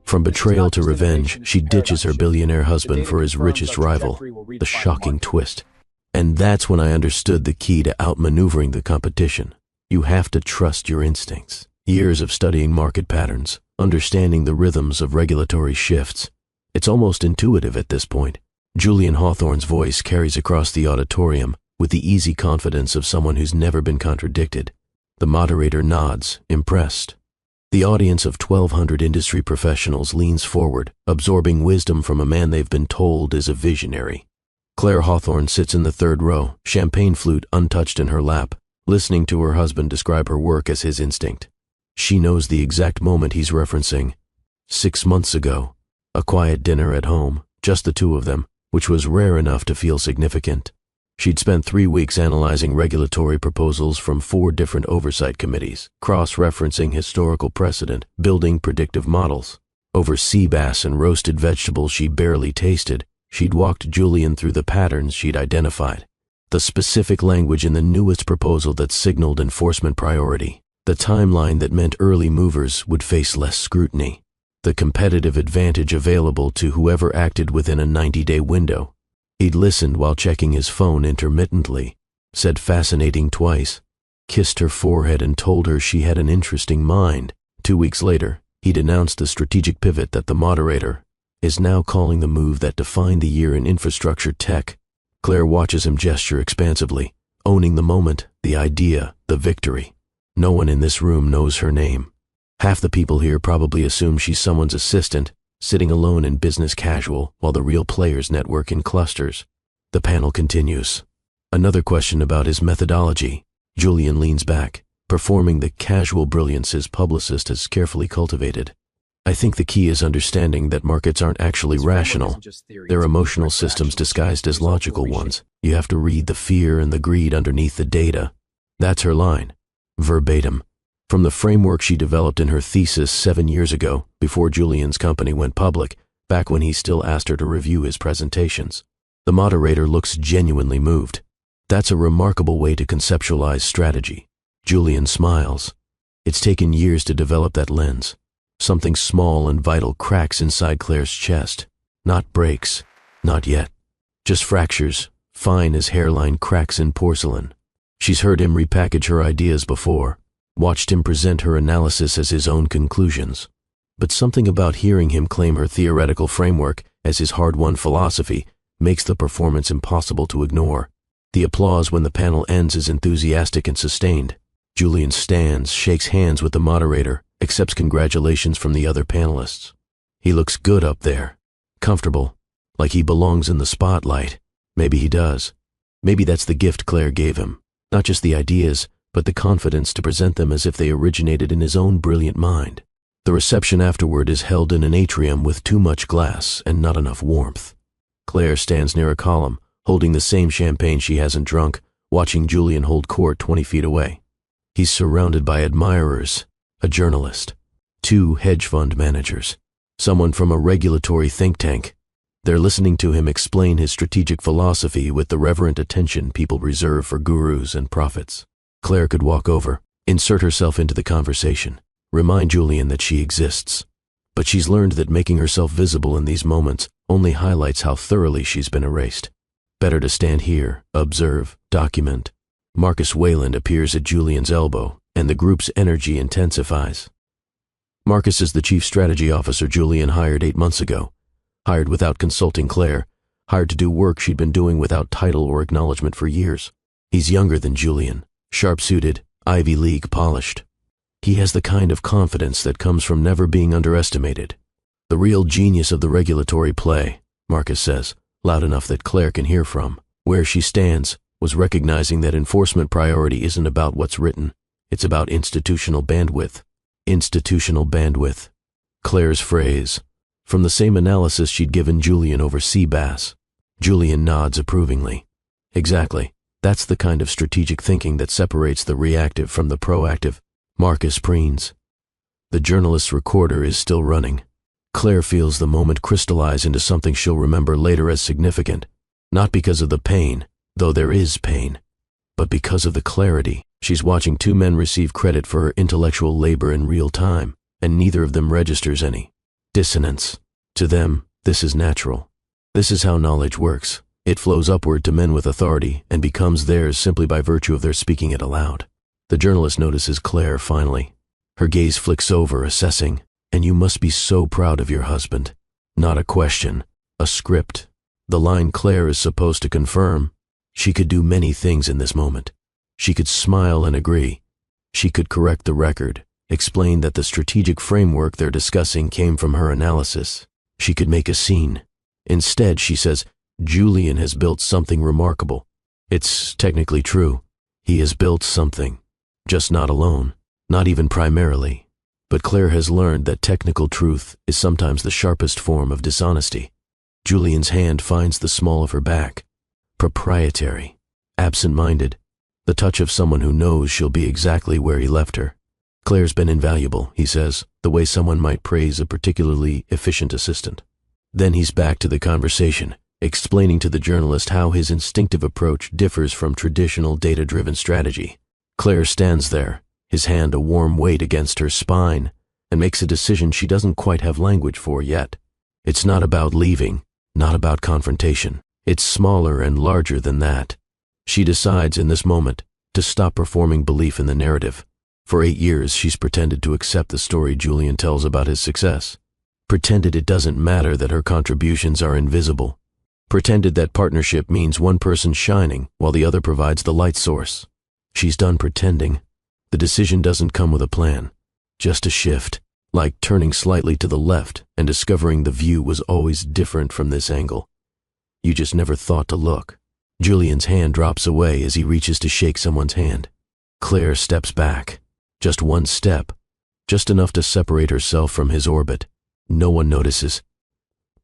From betrayal to revenge, she ditches her billionaire husband for his richest rival. The shocking twist. And that's when I understood the key to outmaneuvering the competition. You have to trust your instincts. Years of studying market patterns, understanding the rhythms of regulatory shifts. It's almost intuitive at this point. Julian Hawthorne's voice carries across the auditorium with the easy confidence of someone who's never been contradicted. The moderator nods, impressed. The audience of 1,200 industry professionals leans forward, absorbing wisdom from a man they've been told is a visionary. Claire Hawthorne sits in the third row, champagne flute untouched in her lap, listening to her husband describe her work as his instinct. She knows the exact moment he's referencing. 6 months ago, a quiet dinner at home, just the two of them, which was rare enough to feel significant. She'd spent 3 weeks analyzing regulatory proposals from 4 different oversight committees, cross-referencing historical precedent, building predictive models. Over sea bass and roasted vegetables she barely tasted, she'd walked Julian through the patterns she'd identified. The specific language in the newest proposal that signaled enforcement priority. The timeline that meant early movers would face less scrutiny. The competitive advantage available to whoever acted within a 90-day window. He'd listened while checking his phone intermittently, said fascinating twice, kissed her forehead and told her she had an interesting mind. 2 weeks later, he'd announced the strategic pivot that the moderator is now calling the move that defined the year in infrastructure tech. Claire watches him gesture expansively, owning the moment, the idea, the victory. No one in this room knows her name. Half the people here probably assume she's someone's assistant, sitting alone in business casual while the real players network in clusters. The panel continues. Another question about his methodology. Julian leans back, performing the casual brilliance his publicist has carefully cultivated. I think the key is understanding that markets aren't actually rational. They're emotional systems disguised as logical ones. You have to read the fear and the greed underneath the data. That's her line. Verbatim. From the framework she developed in her thesis 7 years ago, before Julian's company went public, back when he still asked her to review his presentations. The moderator looks genuinely moved. That's a remarkable way to conceptualize strategy. Julian smiles. It's taken years to develop that lens. Something small and vital cracks inside Claire's chest. Not breaks. Not yet. Just fractures, fine as hairline cracks in porcelain. She's heard him repackage her ideas before. Watched him present her analysis as his own conclusions. But something about hearing him claim her theoretical framework as his hard-won philosophy makes the performance impossible to ignore. The applause when the panel ends is enthusiastic and sustained. Julian stands, shakes hands with the moderator, accepts congratulations from the other panelists. He looks good up there. Comfortable. Like he belongs in the spotlight. Maybe he does. Maybe that's the gift Claire gave him. Not just the ideas, but the confidence to present them as if they originated in his own brilliant mind. The reception afterward is held in an atrium with too much glass and not enough warmth. Claire stands near a column, holding the same champagne she hasn't drunk, watching Julian hold court 20 feet away. He's surrounded by admirers, a journalist, 2 hedge fund managers, someone from a regulatory think tank. They're listening to him explain his strategic philosophy with the reverent attention people reserve for gurus and prophets. Claire could walk over, insert herself into the conversation, remind Julian that she exists. But she's learned that making herself visible in these moments only highlights how thoroughly she's been erased. Better to stand here, observe, document. Marcus Wayland appears at Julian's elbow, and the group's energy intensifies. Marcus is the chief strategy officer Julian hired 8 months ago. Hired without consulting Claire, hired to do work she'd been doing without title or acknowledgement for years. He's younger than Julian, sharp-suited, Ivy League polished. He has the kind of confidence that comes from never being underestimated. The real genius of the regulatory play, Marcus says, loud enough that Claire can hear from, where she stands, was recognizing that enforcement priority isn't about what's written, it's about institutional bandwidth. Institutional bandwidth. Claire's phrase, from the same analysis she'd given Julian over sea bass. Julian nods approvingly. Exactly. That's the kind of strategic thinking that separates the reactive from the proactive. Marcus preens. The journalist's recorder is still running. Claire feels the moment crystallize into something she'll remember later as significant, not because of the pain, though there is pain, but because of the clarity. She's watching 2 men receive credit for her intellectual labor in real time, and neither of them registers any. Dissonance. To them, this is natural. This is how knowledge works. It flows upward to men with authority and becomes theirs simply by virtue of their speaking it aloud. The journalist notices Claire finally. Her gaze flicks over, assessing, "And you must be so proud of your husband." Not a question, a script. The line Claire is supposed to confirm. She could do many things in this moment. She could smile and agree. She could correct the record, explain that the strategic framework they're discussing came from her analysis. She could make a scene. Instead, she says, "Julian has built something remarkable." It's technically true. He has built something. Just not alone, not even primarily. But Claire has learned that technical truth is sometimes the sharpest form of dishonesty. Julian's hand finds the small of her back. Proprietary, absent-minded, the touch of someone who knows she'll be exactly where he left her. "Claire's been invaluable," he says, the way someone might praise a particularly efficient assistant. Then he's back to the conversation, explaining to the journalist how his instinctive approach differs from traditional data-driven strategy. Claire stands there, his hand a warm weight against her spine, and makes a decision she doesn't quite have language for yet. It's not about leaving, not about confrontation. It's smaller and larger than that. She decides in this moment to stop performing belief in the narrative. For 8 years, she's pretended to accept the story Julian tells about his success. Pretended it doesn't matter that her contributions are invisible. Pretended that partnership means one person shining while the other provides the light source. She's done pretending. The decision doesn't come with a plan, just a shift, like turning slightly to the left and discovering the view was always different from this angle. You just never thought to look. Julian's hand drops away as he reaches to shake someone's hand. Claire steps back. Just one step, just enough to separate herself from his orbit. No one notices.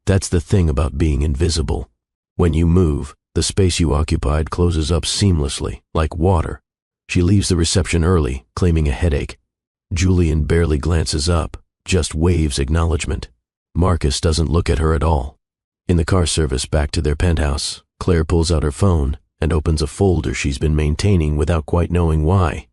That's the thing about being invisible. When you move, the space you occupied closes up seamlessly, like water. She leaves the reception early, claiming a headache. Julian barely glances up, just waves acknowledgement. Marcus doesn't look at her at all. In the car service back to their penthouse, Claire pulls out her phone and opens a folder she's been maintaining without quite knowing why.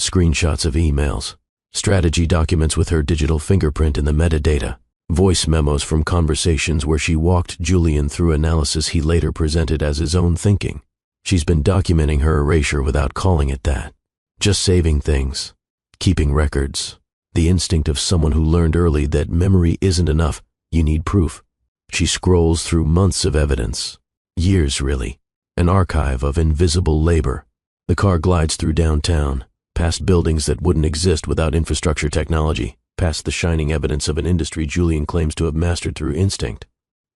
Screenshots of emails, strategy documents with her digital fingerprint in the metadata, voice memos from conversations where she walked Julian through analysis he later presented as his own thinking. She's been documenting her erasure without calling it that. Just saving things, keeping records. The instinct of someone who learned early that memory isn't enough, you need proof. She scrolls through months of evidence. Years, really. An archive of invisible labor. The car glides through downtown, past buildings that wouldn't exist without infrastructure technology, past the shining evidence of an industry Julian claims to have mastered through instinct.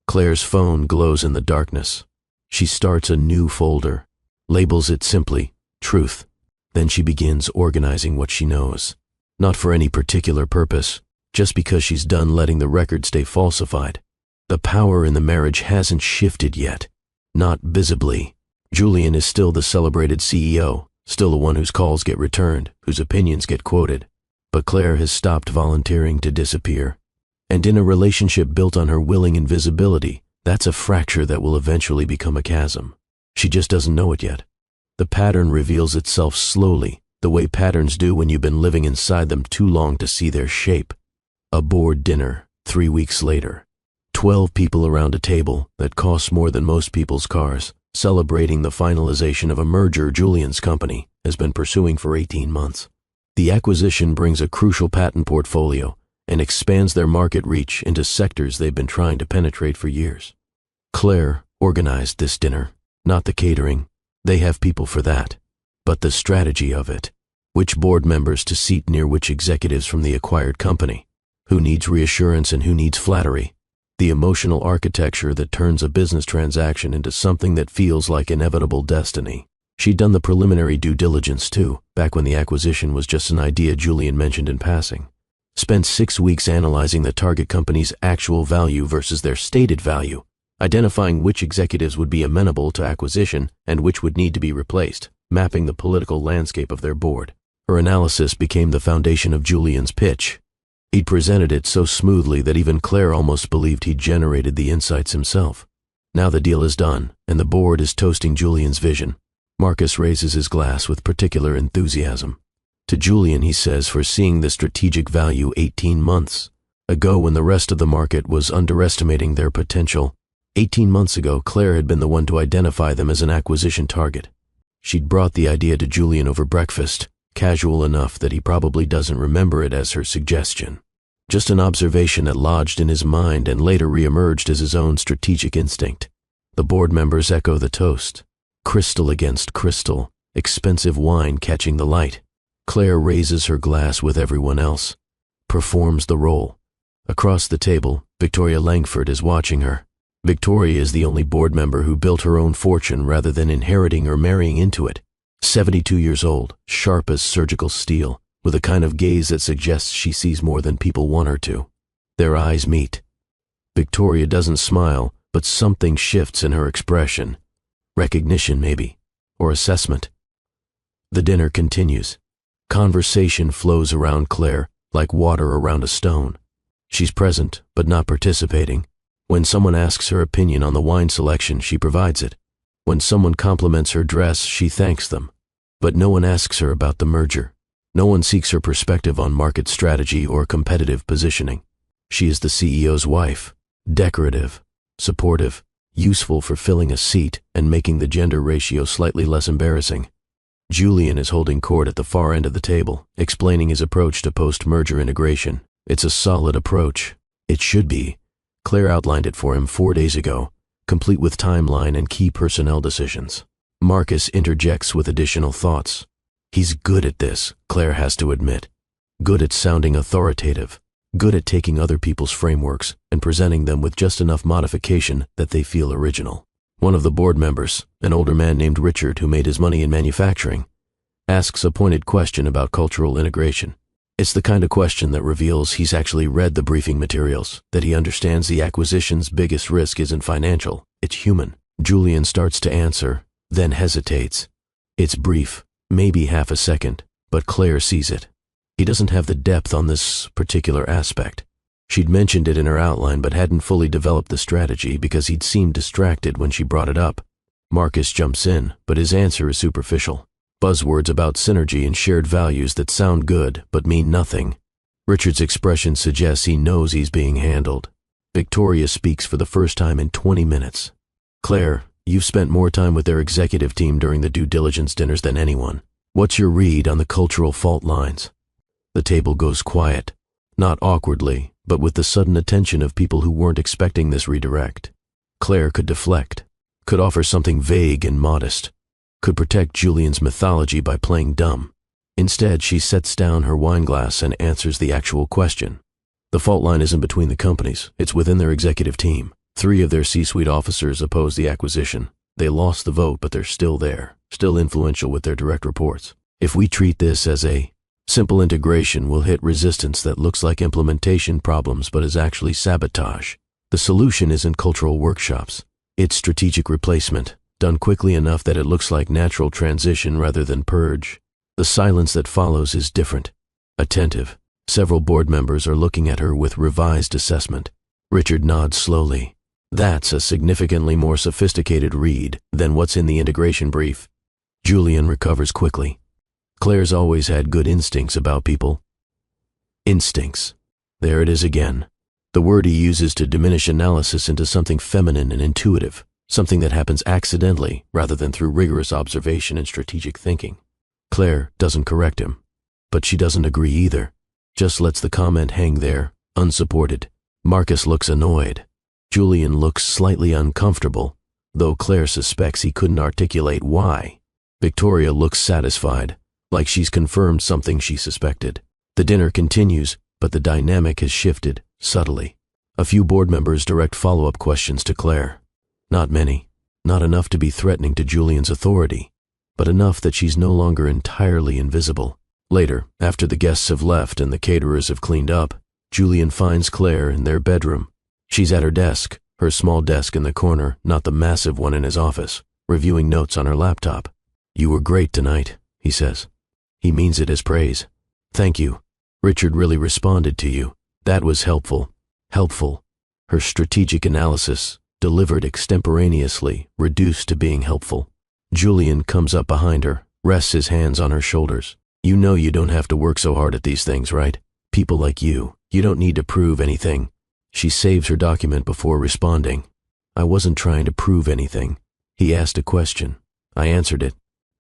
Claire's phone glows in the darkness. She starts a new folder, labels it simply, truth. Then she begins organizing what she knows. Not for any particular purpose, just because she's done letting the record stay falsified. The power in the marriage hasn't shifted yet. Not visibly. Julian is still the celebrated CEO, still the one whose calls get returned, whose opinions get quoted. But Claire has stopped volunteering to disappear. And in a relationship built on her willing invisibility, that's a fracture that will eventually become a chasm. She just doesn't know it yet. The pattern reveals itself slowly, the way patterns do when you've been living inside them too long to see their shape. A bored dinner, 3 weeks later. 12 people around a table that costs more than most people's cars, celebrating the finalization of a merger Julian's company has been pursuing for 18 months. The acquisition brings a crucial patent portfolio and expands their market reach into sectors they've been trying to penetrate for years. Claire organized this dinner, not the catering. They have people for that. But the strategy of it. Which board members to seat near which executives from the acquired company. Who needs reassurance and who needs flattery. The emotional architecture that turns a business transaction into something that feels like inevitable destiny. She'd done the preliminary due diligence too, back when the acquisition was just an idea Julian mentioned in passing. Spent 6 weeks analyzing the target company's actual value versus their stated value, identifying which executives would be amenable to acquisition and which would need to be replaced, mapping the political landscape of their board. Her analysis became the foundation of Julian's pitch. He'd presented it so smoothly that even Claire almost believed he'd generated the insights himself. Now the deal is done, and the board is toasting Julian's vision. Marcus raises his glass with particular enthusiasm. To Julian, he says, for seeing the strategic value 18 months. ago when the rest of the market was underestimating their potential. 18 months ago, Claire had been the one to identify them as an acquisition target. She'd brought the idea to Julian over breakfast, casual enough that he probably doesn't remember it as her suggestion. Just an observation that lodged in his mind and later reemerged as his own strategic instinct. The board members echo the toast. Crystal against crystal, expensive wine catching the light. Claire raises her glass with everyone else, performs the role. Across the table, Victoria Langford is watching her. Victoria is the only board member who built her own fortune rather than inheriting or marrying into it. 72 years old, sharp as surgical steel, with a kind of gaze that suggests she sees more than people want her to. Their eyes meet. Victoria doesn't smile, but something shifts in her expression. Recognition, maybe, or assessment. The dinner continues. Conversation flows around Claire like water around a stone. She's present, but not participating. When someone asks her opinion on the wine selection, she provides it. When someone compliments her dress, she thanks them. But no one asks her about the merger. No one seeks her perspective on market strategy or competitive positioning. She is the CEO's wife, decorative, supportive, useful for filling a seat and making the gender ratio slightly less embarrassing. Julian is holding court at the far end of the table, explaining his approach to post-merger integration. It's a solid approach. It should be. Claire outlined it for him 4 days ago, complete with timeline and key personnel decisions. Marcus interjects with additional thoughts. He's good at this, Claire has to admit. Good at sounding authoritative. Good at taking other people's frameworks and presenting them with just enough modification that they feel original. One of the board members, an older man named Richard who made his money in manufacturing, asks a pointed question about cultural integration. It's the kind of question that reveals he's actually read the briefing materials, that he understands the acquisition's biggest risk isn't financial, it's human. Julian starts to answer, then hesitates. It's brief, maybe half a second, but Claire sees it. He doesn't have the depth on this particular aspect. She'd mentioned it in her outline but hadn't fully developed the strategy because he'd seemed distracted when she brought it up. Marcus jumps in, but his answer is superficial. Buzzwords about synergy and shared values that sound good but mean nothing. Richard's expression suggests he knows he's being handled. Victoria speaks for the first time in 20 minutes. Claire, you've spent more time with their executive team during the due diligence dinners than anyone. What's your read on the cultural fault lines? The table goes quiet, not awkwardly, but with the sudden attention of people who weren't expecting this redirect. Claire could deflect, could offer something vague and modest, could protect Julian's mythology by playing dumb. Instead, she sets down her wine glass and answers the actual question. The fault line isn't between the companies, it's within their executive team. 3 of their C-suite officers oppose the acquisition. They lost the vote, but they're still there, still influential with their direct reports. If we treat this as a simple integration, we'll hit resistance that looks like implementation problems but is actually sabotage. The solution isn't cultural workshops. It's strategic replacement, done quickly enough that it looks like natural transition rather than purge. The silence that follows is different, attentive. Several board members are looking at her with revised assessment. Richard nods slowly. That's a significantly more sophisticated read than what's in the integration brief. Julian recovers quickly. Claire's always had good instincts about people. Instincts. There it is again. The word he uses to diminish analysis into something feminine and intuitive, something that happens accidentally rather than through rigorous observation and strategic thinking. Claire doesn't correct him, but she doesn't agree either. Just lets the comment hang there, unsupported. Marcus looks annoyed. Julian looks slightly uncomfortable, though Claire suspects he couldn't articulate why. Victoria looks satisfied, like she's confirmed something she suspected. The dinner continues, but the dynamic has shifted, subtly. A few board members direct follow-up questions to Claire. Not many, not enough to be threatening to Julian's authority, but enough that she's no longer entirely invisible. Later, after the guests have left and the caterers have cleaned up, Julian finds Claire in their bedroom. She's at her desk, her small desk in the corner, not the massive one in his office, reviewing notes on her laptop. "You were great tonight," he says. He means it as praise. "Thank you. Richard really responded to you. That was helpful." Helpful. Her strategic analysis, delivered extemporaneously, reduced to being helpful. Julian comes up behind her, rests his hands on her shoulders. "You know you don't have to work so hard at these things, right? People like you don't need to prove anything. She saves her document before responding. I wasn't trying to prove anything. He asked a question. I answered it.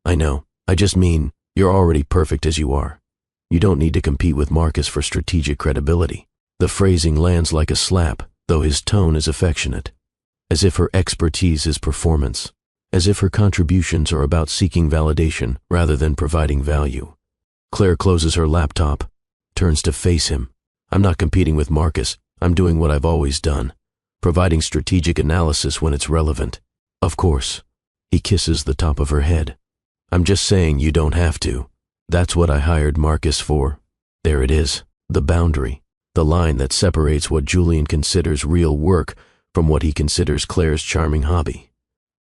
I know. I just mean, you're already perfect as you are. You don't need to compete with Marcus for strategic credibility. The phrasing lands like a slap, though his tone is affectionate. As if her expertise is performance. As if her contributions are about seeking validation rather than providing value. Claire closes her laptop, turns to face him. I'm not competing with Marcus. I'm doing what I've always done. Providing strategic analysis when it's relevant. Of course. He kisses the top of her head. I'm just saying you don't have to. That's what I hired Marcus for. There it is, the boundary, the line that separates what Julian considers real work from what he considers Claire's charming hobby.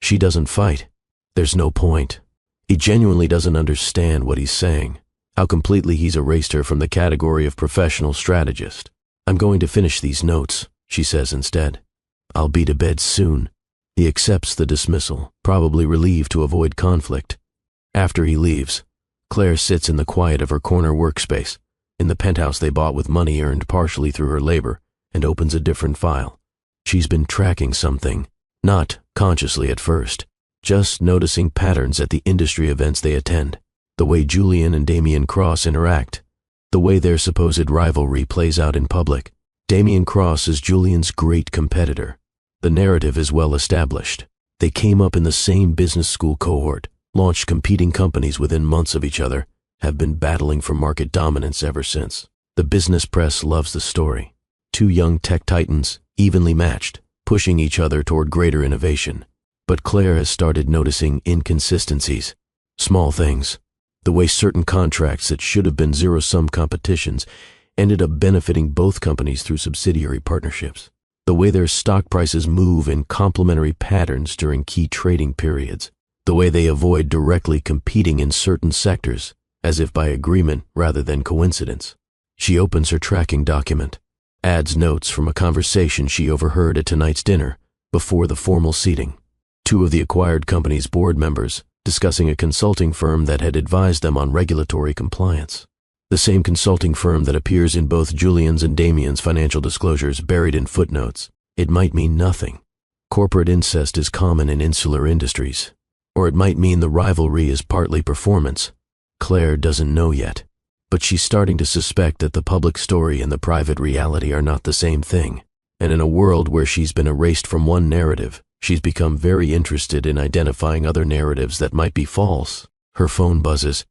She doesn't fight. There's no point. He genuinely doesn't understand what he's saying, how completely he's erased her from the category of professional strategist. I'm going to finish these notes, she says instead. I'll be to bed soon. He accepts the dismissal, probably relieved to avoid conflict. After he leaves, Claire sits in the quiet of her corner workspace, in the penthouse they bought with money earned partially through her labor, and opens a different file. She's been tracking something, not consciously at first, just noticing patterns at the industry events they attend, the way Julian and Damien Cross interact, the way their supposed rivalry plays out in public. Damien Cross is Julian's great competitor. The narrative is well established. They came up in the same business school cohort, launched competing companies within months of each other, have been battling for market dominance ever since. The business press loves the story. Two young tech titans, evenly matched, pushing each other toward greater innovation. But Claire has started noticing inconsistencies, small things. The way certain contracts that should have been zero-sum competitions ended up benefiting both companies through subsidiary partnerships. The way their stock prices move in complementary patterns during key trading periods. The way they avoid directly competing in certain sectors, as if by agreement rather than coincidence. She opens her tracking document, adds notes from a conversation she overheard at tonight's dinner before the formal seating. Two of the acquired company's board members discussing a consulting firm that had advised them on regulatory compliance. The same consulting firm that appears in both Julian's and Damien's financial disclosures buried in footnotes. It might mean nothing. Corporate incest is common in insular industries. Or it might mean the rivalry is partly performance. Claire doesn't know yet. But she's starting to suspect that the public story and the private reality are not the same thing. And in a world where she's been erased from one narrative, she's become very interested in identifying other narratives that might be false. Her phone buzzes.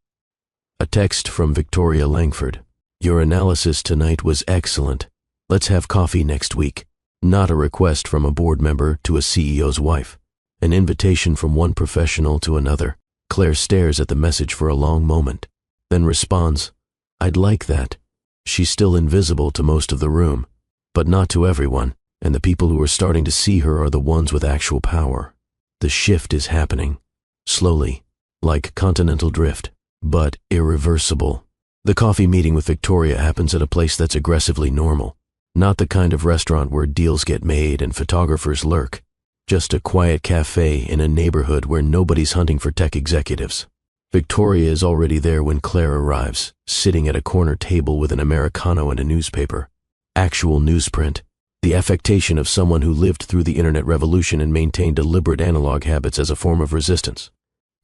A text from Victoria Langford. Your analysis tonight was excellent. Let's have coffee next week. Not a request from a board member to a CEO's wife. An invitation from one professional to another. Claire stares at the message for a long moment, then responds, I'd like that. She's still invisible to most of the room, but not to everyone, and the people who are starting to see her are the ones with actual power. The shift is happening, slowly, like continental drift, but irreversible. The coffee meeting with Victoria happens at a place that's aggressively normal, not the kind of restaurant where deals get made and photographers lurk. Just a quiet cafe in a neighborhood where nobody's hunting for tech executives. Victoria is already there when Claire arrives, sitting at a corner table with an Americano and a newspaper. Actual newsprint. The affectation of someone who lived through the internet revolution and maintained deliberate analog habits as a form of resistance.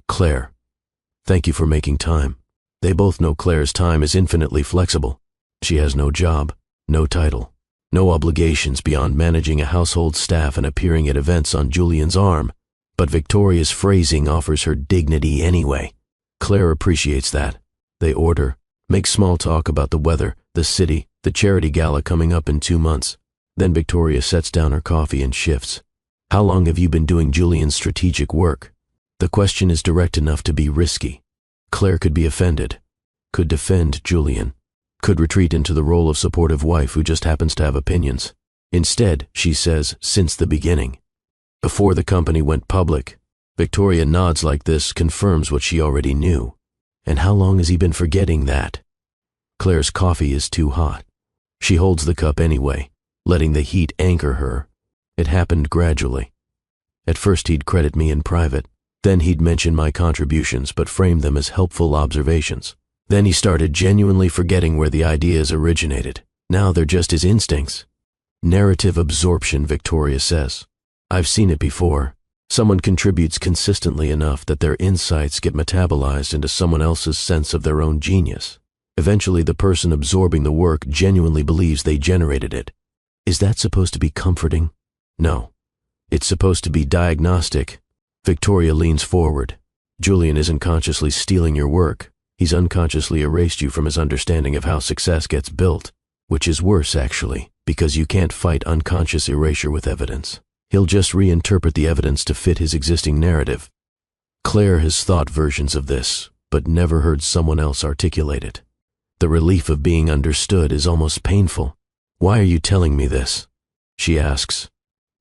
Claire. Thank you for making time. They both know Claire's time is infinitely flexible. She has no job, no title, no obligations beyond managing a household staff and appearing at events on Julian's arm. But Victoria's phrasing offers her dignity anyway. Claire appreciates that. They order, make small talk about the weather, the city, the charity gala coming up in 2 months. Then Victoria sets down her coffee and shifts. How long have you been doing Julian's strategic work? The question is direct enough to be risky. Claire could be offended, could defend Julian, could retreat into the role of supportive wife who just happens to have opinions. Instead, she says, since the beginning. Before the company went public. Victoria nods like this, confirms what she already knew. And how long has he been forgetting that? Claire's coffee is too hot. She holds the cup anyway, letting the heat anchor her. It happened gradually. At first he'd credit me in private. Then he'd mention my contributions but frame them as helpful observations. Then he started genuinely forgetting where the ideas originated. Now they're just his instincts. Narrative absorption, Victoria says. I've seen it before. Someone contributes consistently enough that their insights get metabolized into someone else's sense of their own genius. Eventually, the person absorbing the work genuinely believes they generated it. Is that supposed to be comforting? No. It's supposed to be diagnostic. Victoria leans forward. Julian isn't consciously stealing your work. He's unconsciously erased you from his understanding of how success gets built, which is worse, actually, because you can't fight unconscious erasure with evidence. He'll just reinterpret the evidence to fit his existing narrative. Claire has thought versions of this, but never heard someone else articulate it. The relief of being understood is almost painful. Why are you telling me this? She asks.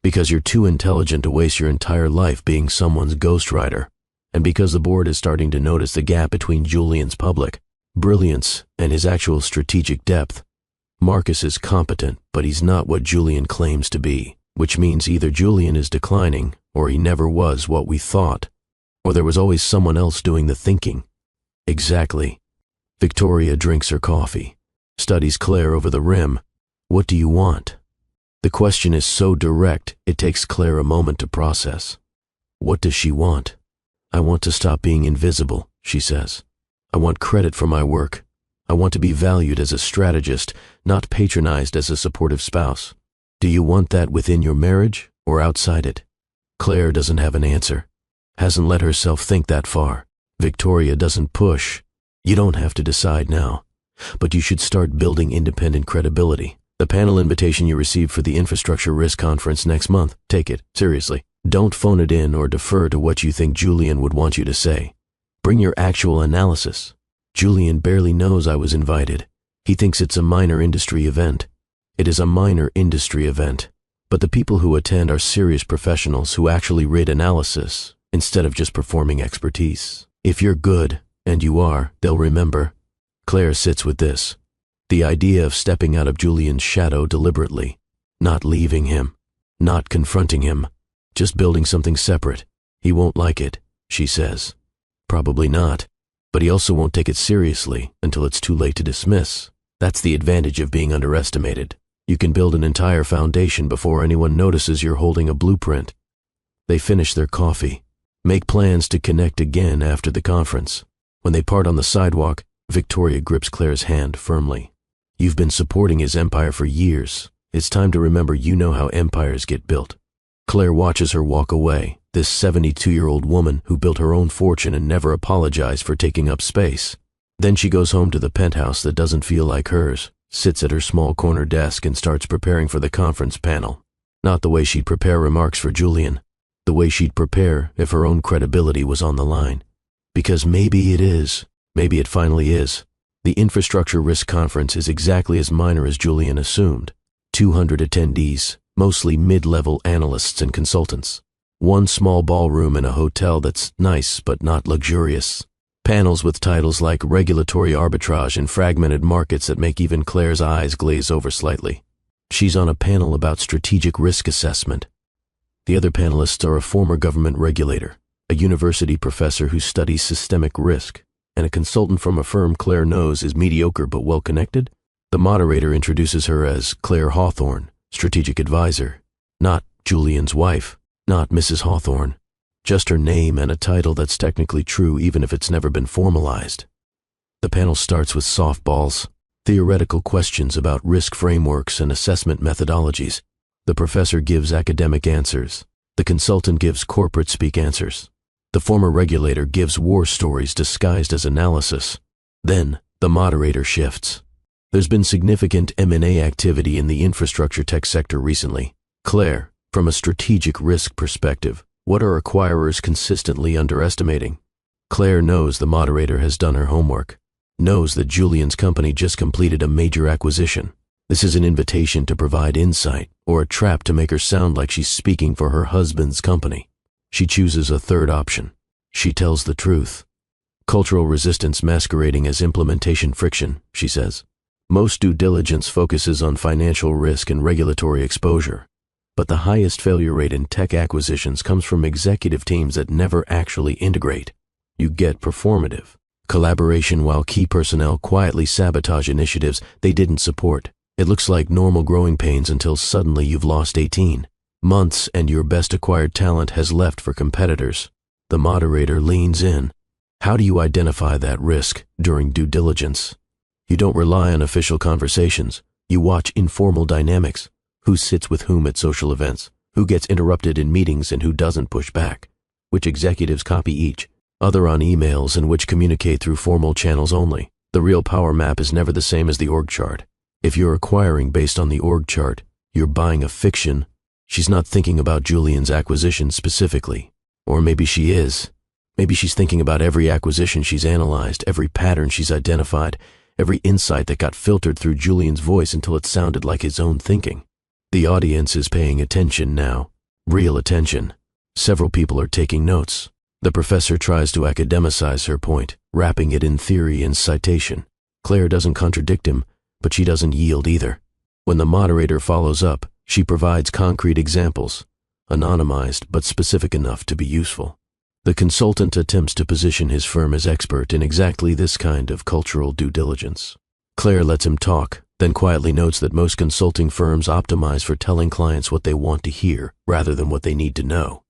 Because you're too intelligent to waste your entire life being someone's ghostwriter, and because the board is starting to notice the gap between Julian's public brilliance and his actual strategic depth. Marcus is competent, but he's not what Julian claims to be, which means either Julian is declining, or he never was what we thought, or there was always someone else doing the thinking. Exactly. Victoria drinks her coffee, studies Claire over the rim. What do you want? The question is so direct, it takes Claire a moment to process. What does she want? I want to stop being invisible, she says. I want credit for my work. I want to be valued as a strategist, not patronized as a supportive spouse. Do you want that within your marriage or outside it? Claire doesn't have an answer. Hasn't let herself think that far. Victoria doesn't push. You don't have to decide now, but you should start building independent credibility. The panel invitation you received for the Infrastructure Risk Conference next month, take it seriously. Don't phone it in or defer to what you think Julian would want you to say. Bring your actual analysis. Julian barely knows I was invited. He thinks it's a minor industry event. It is a minor industry event, but the people who attend are serious professionals who actually read analysis instead of just performing expertise. If you're good, and you are, they'll remember. Claire sits with this. The idea of stepping out of Julian's shadow deliberately, not leaving him, not confronting him, just building something separate. He won't like it, she says. Probably not, but he also won't take it seriously until it's too late to dismiss. That's the advantage of being underestimated. You can build an entire foundation before anyone notices you're holding a blueprint. They finish their coffee, make plans to connect again after the conference. When they part on the sidewalk, Victoria grips Claire's hand firmly. You've been supporting his empire for years. It's time to remember you know how empires get built. Claire watches her walk away, this 72-year-old woman who built her own fortune and never apologized for taking up space. Then she goes home to the penthouse that doesn't feel like hers, sits at her small corner desk and starts preparing for the conference panel. Not the way she'd prepare remarks for Julian, the way she'd prepare if her own credibility was on the line. Because maybe it is. Maybe it finally is. The Infrastructure Risk Conference is exactly as minor as Julian assumed. 200 attendees, mostly mid-level analysts and consultants. One small ballroom in a hotel that's nice but not luxurious. Panels with titles like Regulatory Arbitrage and Fragmented Markets that make even Claire's eyes glaze over slightly. She's on a panel about strategic risk assessment. The other panelists are a former government regulator, a university professor who studies systemic risk, and a consultant from a firm Claire knows is mediocre but well-connected. The moderator introduces her as Claire Hawthorne, strategic advisor, not Julian's wife, not Mrs. Hawthorne, just her name and a title that's technically true even if it's never been formalized. The panel starts with softballs, theoretical questions about risk frameworks and assessment methodologies. The professor gives academic answers. The consultant gives corporate speak answers. The former regulator gives war stories disguised as analysis. Then, the moderator shifts. There's been significant M&A activity in the infrastructure tech sector recently. Claire, from a strategic risk perspective, what are acquirers consistently underestimating? Claire knows the moderator has done her homework, knows that Julian's company just completed a major acquisition. This is an invitation to provide insight, or a trap to make her sound like she's speaking for her husband's company. She chooses a third option. She tells the truth. Cultural resistance masquerading as implementation friction, she says. Most due diligence focuses on financial risk and regulatory exposure, but the highest failure rate in tech acquisitions comes from executive teams that never actually integrate. You get performative. Collaboration while key personnel quietly sabotage initiatives they didn't support. It looks like normal growing pains until suddenly you've lost 18 months and your best acquired talent has left for competitors. The moderator leans in. How do you identify that risk during due diligence? You don't rely on official conversations. You watch informal dynamics. Who sits with whom at social events? Who gets interrupted in meetings and who doesn't push back? Which executives copy each other on emails and which communicate through formal channels only? The real power map is never the same as the org chart. If you're acquiring based on the org chart, you're buying a fiction. She's not thinking about Julian's acquisition specifically. Or maybe she is. Maybe she's thinking about every acquisition she's analyzed, every pattern she's identified, every insight that got filtered through Julian's voice until it sounded like his own thinking. The audience is paying attention now. Real attention. Several people are taking notes. The professor tries to academicize her point, wrapping it in theory and citation. Claire doesn't contradict him, but she doesn't yield either. When the moderator follows up, she provides concrete examples, anonymized but specific enough to be useful. The consultant attempts to position his firm as expert in exactly this kind of cultural due diligence. Claire lets him talk, then quietly notes that most consulting firms optimize for telling clients what they want to hear rather than what they need to know.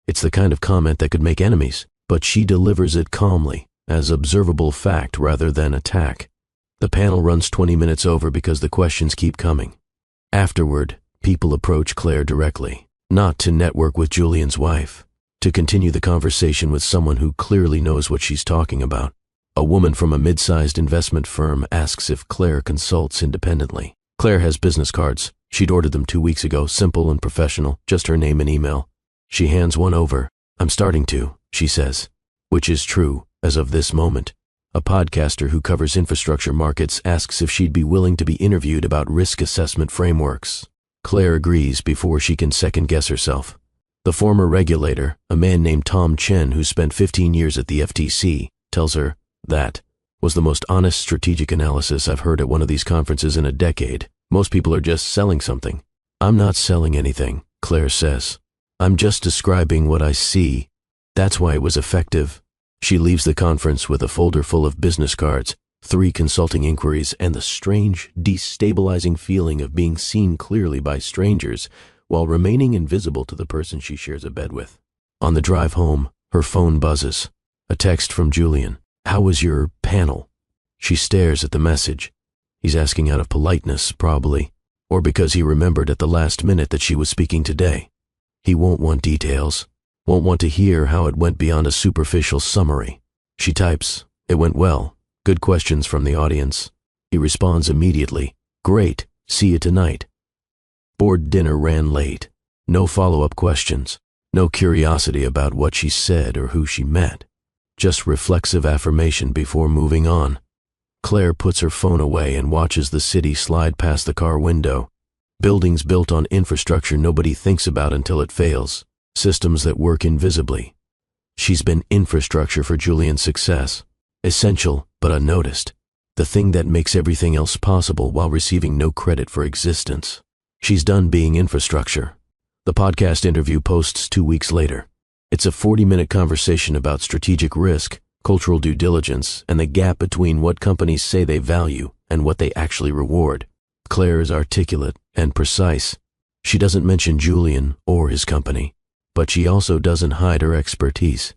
It's the kind of comment that could make enemies, but she delivers it calmly, as observable fact rather than attack. The panel runs 20 minutes over because the questions keep coming. Afterward, people approach Claire directly, not to network with Julian's wife, to continue the conversation with someone who clearly knows what she's talking about. A woman from a mid-sized investment firm asks if Claire consults independently. Claire has business cards. She'd ordered them 2 weeks ago, simple and professional, just her name and email. She hands one over. "I'm starting to," she says, which is true as of this moment. A podcaster who covers infrastructure markets asks if she'd be willing to be interviewed about risk assessment frameworks. Claire agrees before she can second-guess herself. The former regulator, a man named Tom Chen who spent 15 years at the FTC, tells her, "That was the most honest strategic analysis I've heard at one of these conferences in a decade. Most people are just selling something." "I'm not selling anything," Claire says. "I'm just describing what I see. That's why it was effective." She leaves the conference with a folder full of business cards, 3 consulting inquiries, and the strange, destabilizing feeling of being seen clearly by strangers while remaining invisible to the person she shares a bed with. On the drive home, her phone buzzes. A text from Julian. "How was your panel?" She stares at the message. He's asking out of politeness, probably, or because he remembered at the last minute that she was speaking today. He won't want details. Won't want to hear how it went beyond a superficial summary. She types, "It went well. Good questions from the audience." He responds immediately, "Great, see you tonight." Board dinner ran late. No follow-up questions. No curiosity about what she said or who she met. Just reflexive affirmation before moving on. Claire puts her phone away and watches the city slide past the car window. Buildings built on infrastructure nobody thinks about until it fails. Systems that work invisibly. She's been infrastructure for Julian's success. Essential, but unnoticed. The thing that makes everything else possible while receiving no credit for existence. She's done being infrastructure. The podcast interview posts 2 weeks later. It's a 40-minute conversation about strategic risk, cultural due diligence, and the gap between what companies say they value and what they actually reward. Claire is articulate and precise. She doesn't mention Julian or his company, but she also doesn't hide her expertise.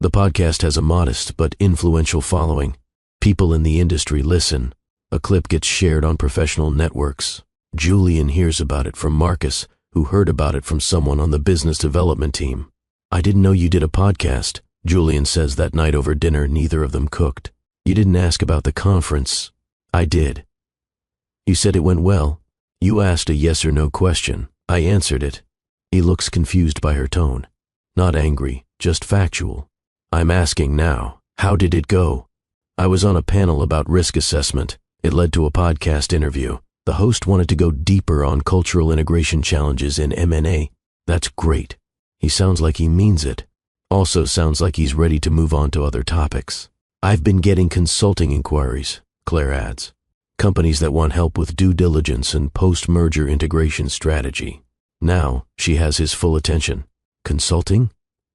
The podcast has a modest but influential following. People in the industry listen. A clip gets shared on professional networks. Julian hears about it from Marcus, who heard about it from someone on the business development team. "I didn't know you did a podcast," Julian says that night over dinner neither of them cooked. "You didn't ask about the conference." "I did." "You said it went well." "You asked a yes or no question. I answered it." He looks confused by her tone. Not angry, just factual. "I'm asking now, how did it go?" "I was on a panel about risk assessment. It led to a podcast interview. The host wanted to go deeper on cultural integration challenges in M&A. That's great." He sounds like he means it. Also sounds like he's ready to move on to other topics. "I've been getting consulting inquiries," Claire adds. "Companies that want help with due diligence and post-merger integration strategy." Now she has his full attention. Consulting?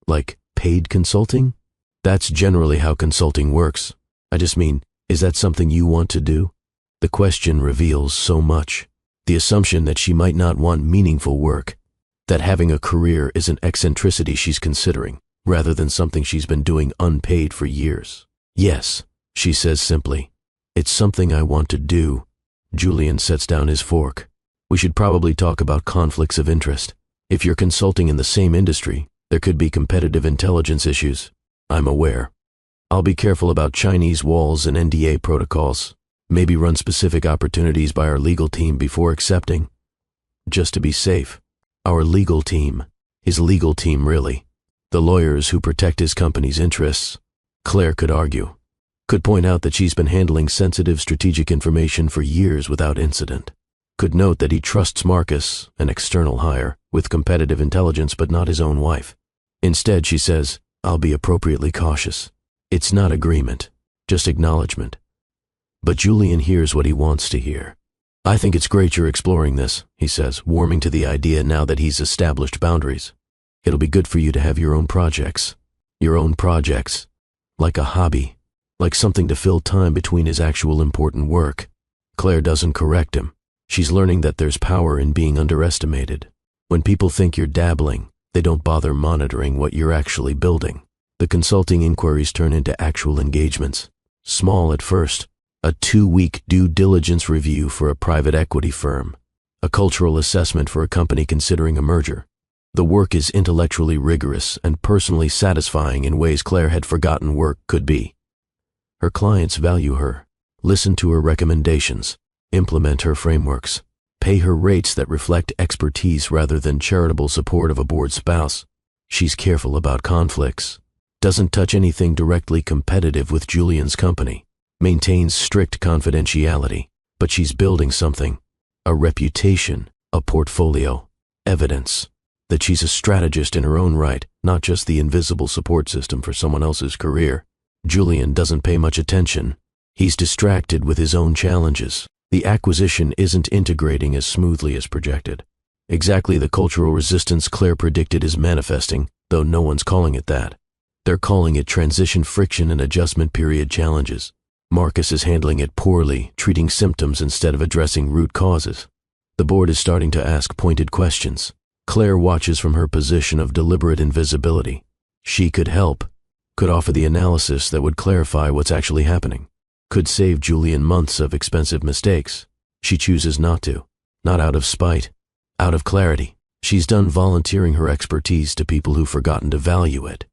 Like paid consulting? That's generally how consulting works. I just mean, is that something you want to do? The question reveals so much. The assumption that she might not want meaningful work, that having a career is an eccentricity she's considering, rather than something she's been doing unpaid for years. Yes, she says simply. It's something I want to do. Julian sets down his fork. We should probably talk about conflicts of interest. If you're consulting in the same industry, there could be competitive intelligence issues. I'm aware. I'll be careful about Chinese walls and NDA protocols. Maybe run specific opportunities by our legal team before accepting. Just to be safe. Our legal team. His legal team, really. The lawyers who protect his company's interests. Claire could argue. Could point out that she's been handling sensitive strategic information for years without incident. Could note that he trusts Marcus, an external hire, with competitive intelligence but not his own wife. Instead, she says, I'll be appropriately cautious. It's not agreement, just acknowledgement. But Julian hears what he wants to hear. I think it's great you're exploring this, he says, warming to the idea now that he's established boundaries. It'll be good for you to have your own projects. Your own projects. Like a hobby. Like something to fill time between his actual important work. Claire doesn't correct him. She's learning that there's power in being underestimated. When people think you're dabbling, they don't bother monitoring what you're actually building. The consulting inquiries turn into actual engagements. Small at first. A 2-week due diligence review for a private equity firm. A cultural assessment for a company considering a merger. The work is intellectually rigorous and personally satisfying in ways Claire had forgotten work could be. Her clients value her, listen to her recommendations, implement her frameworks, pay her rates that reflect expertise rather than charitable support of a bored spouse. She's careful about conflicts, doesn't touch anything directly competitive with Julian's company, maintains strict confidentiality, but she's building something, a reputation, a portfolio, evidence, that she's a strategist in her own right, not just the invisible support system for someone else's career. Julian doesn't pay much attention. He's distracted with his own challenges. The acquisition isn't integrating as smoothly as projected. Exactly the cultural resistance Claire predicted is manifesting, though no one's calling it that. They're calling it transition friction and adjustment period challenges. Marcus is handling it poorly, treating symptoms instead of addressing root causes. The board is starting to ask pointed questions. Claire watches from her position of deliberate invisibility. She could help, could offer the analysis that would clarify what's actually happening, could save Julian months of expensive mistakes. She chooses not to, not out of spite, out of clarity. She's done volunteering her expertise to people who've forgotten to value it.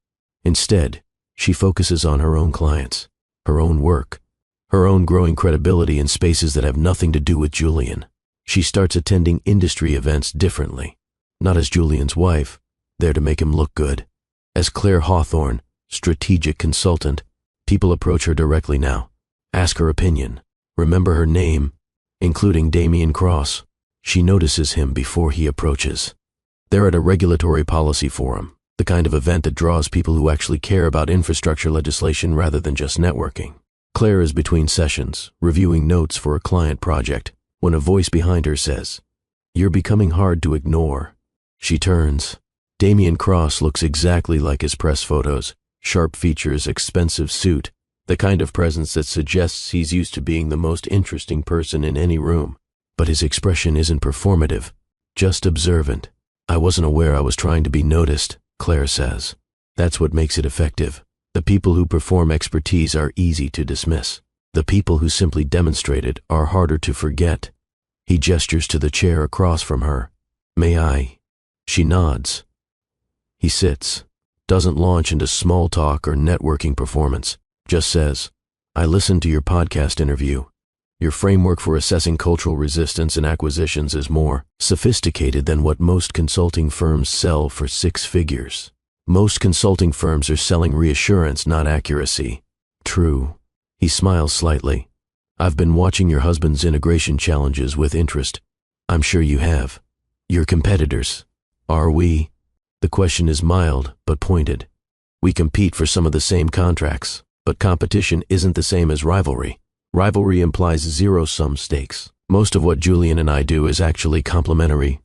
Instead, she focuses on her own clients, her own work, her own growing credibility in spaces that have nothing to do with Julian. She starts attending industry events differently, not as Julian's wife, there to make him look good. As Claire Hawthorne, strategic consultant, people approach her directly now, ask her opinion, remember her name, including Damian Cross. She notices him before he approaches. They're at a regulatory policy forum, the kind of event that draws people who actually care about infrastructure legislation rather than just networking. Claire is between sessions, reviewing notes for a client project, when a voice behind her says, "You're becoming hard to ignore." She turns. Damian Cross looks exactly like his press photos, sharp features, expensive suit, the kind of presence that suggests he's used to being the most interesting person in any room. But his expression isn't performative, just observant. I wasn't aware I was trying to be noticed, Claire says. That's what makes it effective. The people who perform expertise are easy to dismiss. The people who simply demonstrate it are harder to forget. He gestures to the chair across from her. May I? She nods. He sits, doesn't launch into small talk or networking performance, just says, I listened to your podcast interview. Your framework for assessing cultural resistance and acquisitions is more sophisticated than what most consulting firms sell for 6 figures. Most consulting firms are selling reassurance, not accuracy. True. He smiles slightly. I've been watching your husband's integration challenges with interest. I'm sure you have. Your competitors. Are we? The question is mild, but pointed. We compete for some of the same contracts, but competition isn't the same as rivalry. Rivalry implies zero-sum stakes. Most of what Julian and I do is actually complementary.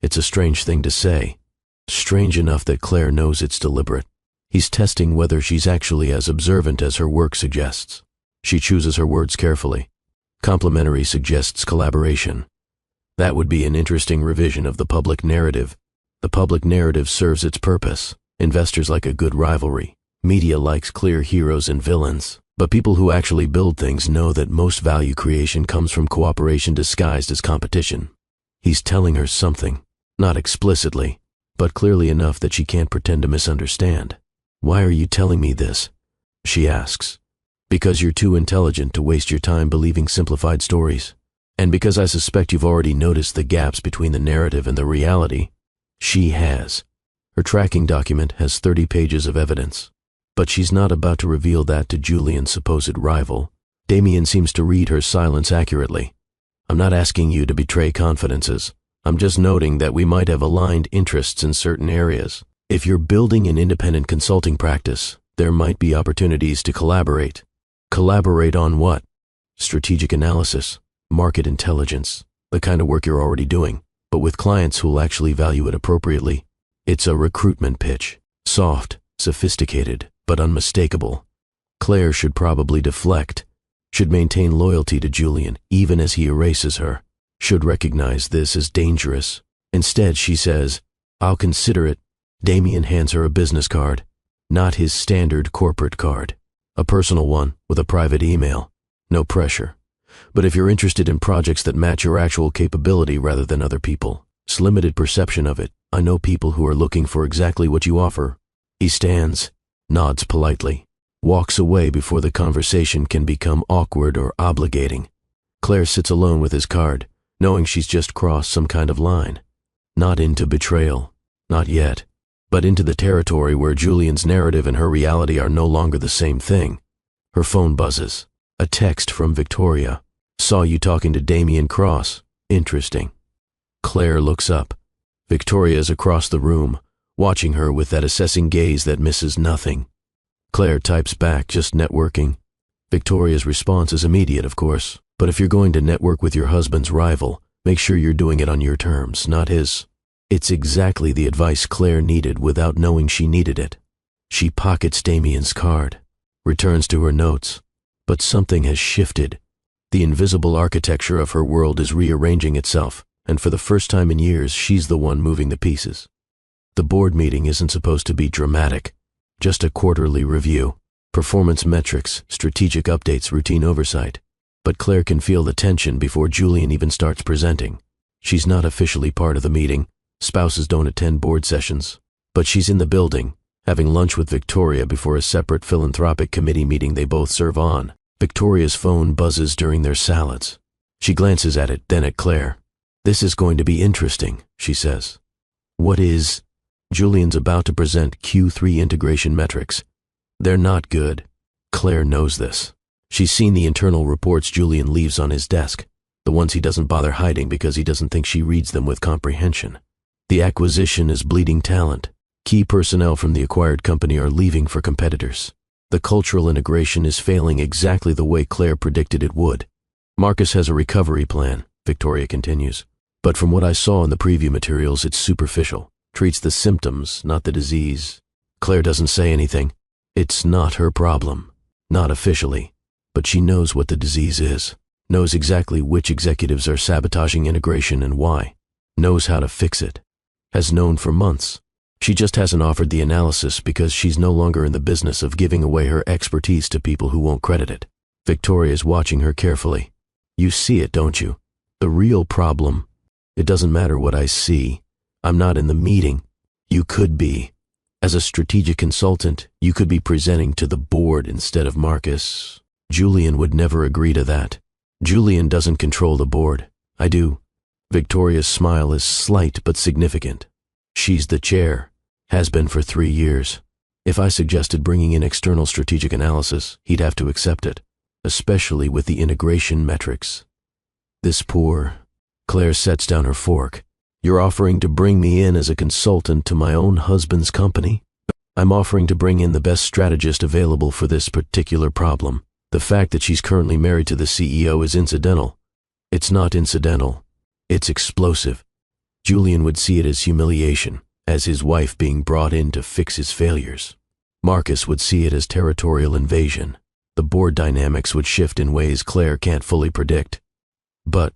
It's a strange thing to say. Strange enough that Claire knows it's deliberate. He's testing whether she's actually as observant as her work suggests. She chooses her words carefully. Complimentary suggests collaboration. That would be an interesting revision of the public narrative. The public narrative serves its purpose. Investors like a good rivalry. Media likes clear heroes and villains. But people who actually build things know that most value creation comes from cooperation disguised as competition. He's telling her something, not explicitly, but clearly enough that she can't pretend to misunderstand. "Why are you telling me this?" she asks. "Because you're too intelligent to waste your time believing simplified stories. And because I suspect you've already noticed the gaps between the narrative and the reality." She has. Her tracking document has 30 pages of evidence. But she's not about to reveal that to Julian's supposed rival. Damien seems to read her silence accurately. "I'm not asking you to betray confidences. I'm just noting that we might have aligned interests in certain areas. If you're building an independent consulting practice, there might be opportunities to collaborate." Collaborate on what? Strategic analysis, market intelligence, the kind of work you're already doing, but with clients who'll actually value it appropriately. It's a recruitment pitch. Soft, sophisticated, but unmistakable. Claire should probably deflect, should maintain loyalty to Julian even as he erases her, should recognize this as dangerous. Instead, she says, "I'll consider it." Damien hands her a business card, not his standard corporate card, a personal one with a private email. No pressure. But if you're interested in projects that match your actual capability rather than other people's limited perception of it, I know people who are looking for exactly what you offer. He stands, nods politely, walks away before the conversation can become awkward or obligating. Claire sits alone with his card, knowing she's just crossed some kind of line. Not into betrayal, not yet, but into the territory where Julian's narrative and her reality are no longer the same thing. Her phone buzzes. A text from Victoria. "Saw you talking to Damien Cross. Interesting." Claire looks up. Victoria is across the room, watching her with that assessing gaze that misses nothing. Claire types back, "Just networking." Victoria's response is immediate, of course, but if you're going to network with your husband's rival, make sure you're doing it on your terms, not his. It's exactly the advice Claire needed without knowing she needed it. She pockets Damien's card, returns to her notes, but something has shifted. The invisible architecture of her world is rearranging itself, and for the first time in years, she's the one moving the pieces. The board meeting isn't supposed to be dramatic, just a quarterly review, performance metrics, strategic updates, routine oversight. But Claire can feel the tension before Julian even starts presenting. She's not officially part of the meeting. Spouses don't attend board sessions. But she's in the building, having lunch with Victoria before a separate philanthropic committee meeting they both serve on. Victoria's phone buzzes during their salads. She glances at it, then at Claire. "This is going to be interesting," she says. "What is?" Julian's about to present Q3 integration metrics. They're not good. Claire knows this. She's seen the internal reports Julian leaves on his desk, the ones he doesn't bother hiding because he doesn't think she reads them with comprehension. The acquisition is bleeding talent. Key personnel from the acquired company are leaving for competitors. The cultural integration is failing exactly the way Claire predicted it would. "Marcus has a recovery plan," Victoria continues. "But from what I saw in the preview materials, it's superficial. Treats the symptoms, not the disease." Claire doesn't say anything. It's not her problem. Not officially. But she knows what the disease is. Knows exactly which executives are sabotaging integration and why. Knows how to fix it. Has known for months. She just hasn't offered the analysis because she's no longer in the business of giving away her expertise to people who won't credit it. Victoria's watching her carefully. "You see it, don't you? The real problem. It doesn't matter what I see. I'm not in the meeting. You could be. As a strategic consultant, you could be presenting to the board instead of Marcus." Julian would never agree to that. Julian doesn't control the board. I do. Victoria's smile is slight but significant. She's the chair. Has been for 3 years. If I suggested bringing in external strategic analysis, he'd have to accept it, especially with the integration metrics. This poor. Claire sets down her fork. "You're offering to bring me in as a consultant to my own husband's company?" "I'm offering to bring in the best strategist available for this particular problem. The fact that she's currently married to the CEO is incidental." It's not incidental. It's explosive. Julian would see it as humiliation, as his wife being brought in to fix his failures. Marcus would see it as territorial invasion. The board dynamics would shift in ways Claire can't fully predict. But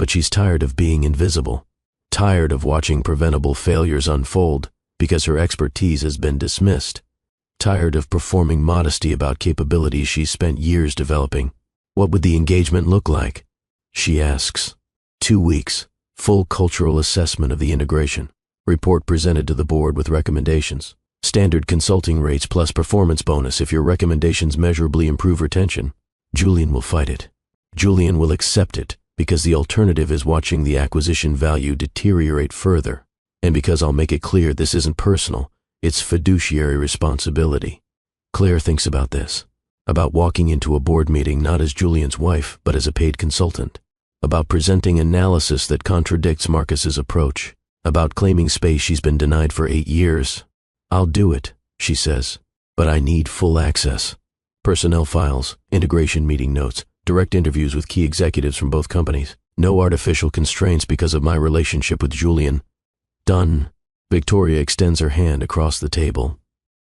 she's tired of being invisible, tired of watching preventable failures unfold because her expertise has been dismissed, tired of performing modesty about capabilities she's spent years developing. What would the engagement look like? She asks. 2 weeks, full cultural assessment of the integration, report presented to the board with recommendations, standard consulting rates plus performance bonus if your recommendations measurably improve retention. Julian will fight it. Julian will accept it because the alternative is watching the acquisition value deteriorate further, and because I'll make it clear this isn't personal, it's fiduciary responsibility. Claire thinks about this, about walking into a board meeting not as Julian's wife but as a paid consultant, about presenting analysis that contradicts Marcus's approach, about claiming space she's been denied for 8 years. I'll do it, she says, but I need full access. Personnel files, integration meeting notes, direct interviews with key executives from both companies. No artificial constraints because of my relationship with Julian. Done. Victoria extends her hand across the table.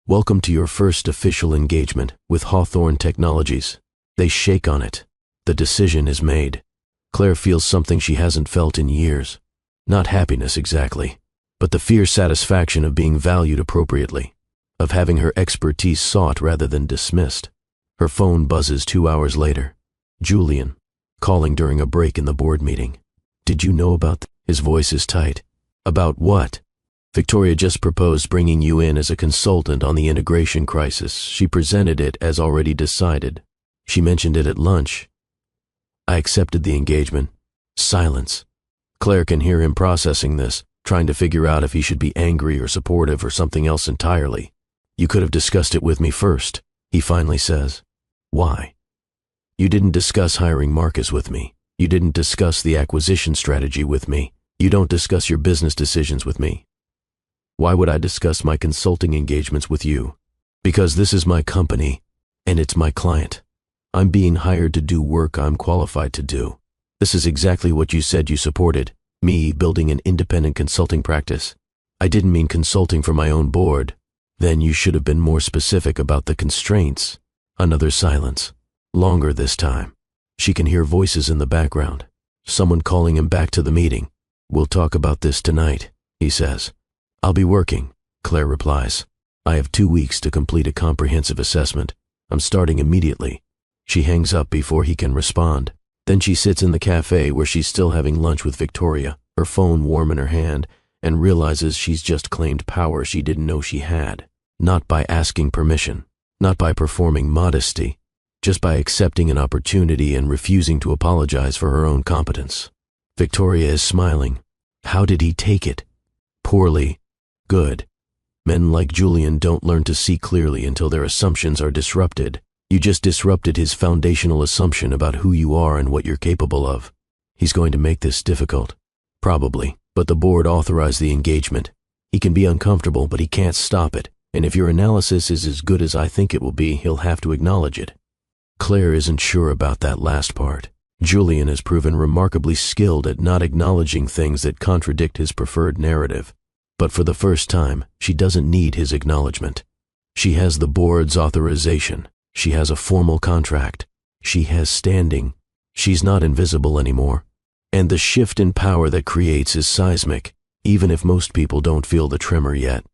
Welcome to your first official engagement with Hawthorne Technologies. They shake on it. The decision is made. Claire feels something she hasn't felt in years. Not happiness exactly, but the fierce satisfaction of being valued appropriately, of having her expertise sought rather than dismissed. Her phone buzzes 2 hours later. Julian, calling during a break in the board meeting. Did you know about His voice is tight. About what? Victoria just proposed bringing you in as a consultant on the integration crisis. She presented it as already decided. She mentioned it at lunch. I accepted the engagement. Silence. Claire can hear him processing this, trying to figure out if he should be angry or supportive or something else entirely. You could have discussed it with me first, he finally says. Why? You didn't discuss hiring Marcus with me. You didn't discuss the acquisition strategy with me. You don't discuss your business decisions with me. Why would I discuss my consulting engagements with you? Because this is my company, and it's my client. I'm being hired to do work I'm qualified to do. This is exactly what you said you supported, me building an independent consulting practice. I didn't mean consulting for my own board. Then you should have been more specific about the constraints. Another silence. Longer this time. She can hear voices in the background. Someone calling him back to the meeting. We'll talk about this tonight, he says. I'll be working, Claire replies. I have 2 weeks to complete a comprehensive assessment. I'm starting immediately. She hangs up before he can respond. Then she sits in the cafe where she's still having lunch with Victoria, her phone warm in her hand, and realizes she's just claimed power she didn't know she had. Not by asking permission, not by performing modesty, just by accepting an opportunity and refusing to apologize for her own competence. Victoria is smiling. How did he take it? Poorly. Good. Men like Julian don't learn to see clearly until their assumptions are disrupted. You just disrupted his foundational assumption about who you are and what you're capable of. He's going to make this difficult. Probably, but the board authorized the engagement. He can be uncomfortable, but he can't stop it. And if your analysis is as good as I think it will be, he'll have to acknowledge it. Claire isn't sure about that last part. Julian has proven remarkably skilled at not acknowledging things that contradict his preferred narrative. But for the first time, she doesn't need his acknowledgement. She has the board's authorization. She has a formal contract. She has standing. She's not invisible anymore. And the shift in power that creates is seismic, even if most people don't feel the tremor yet.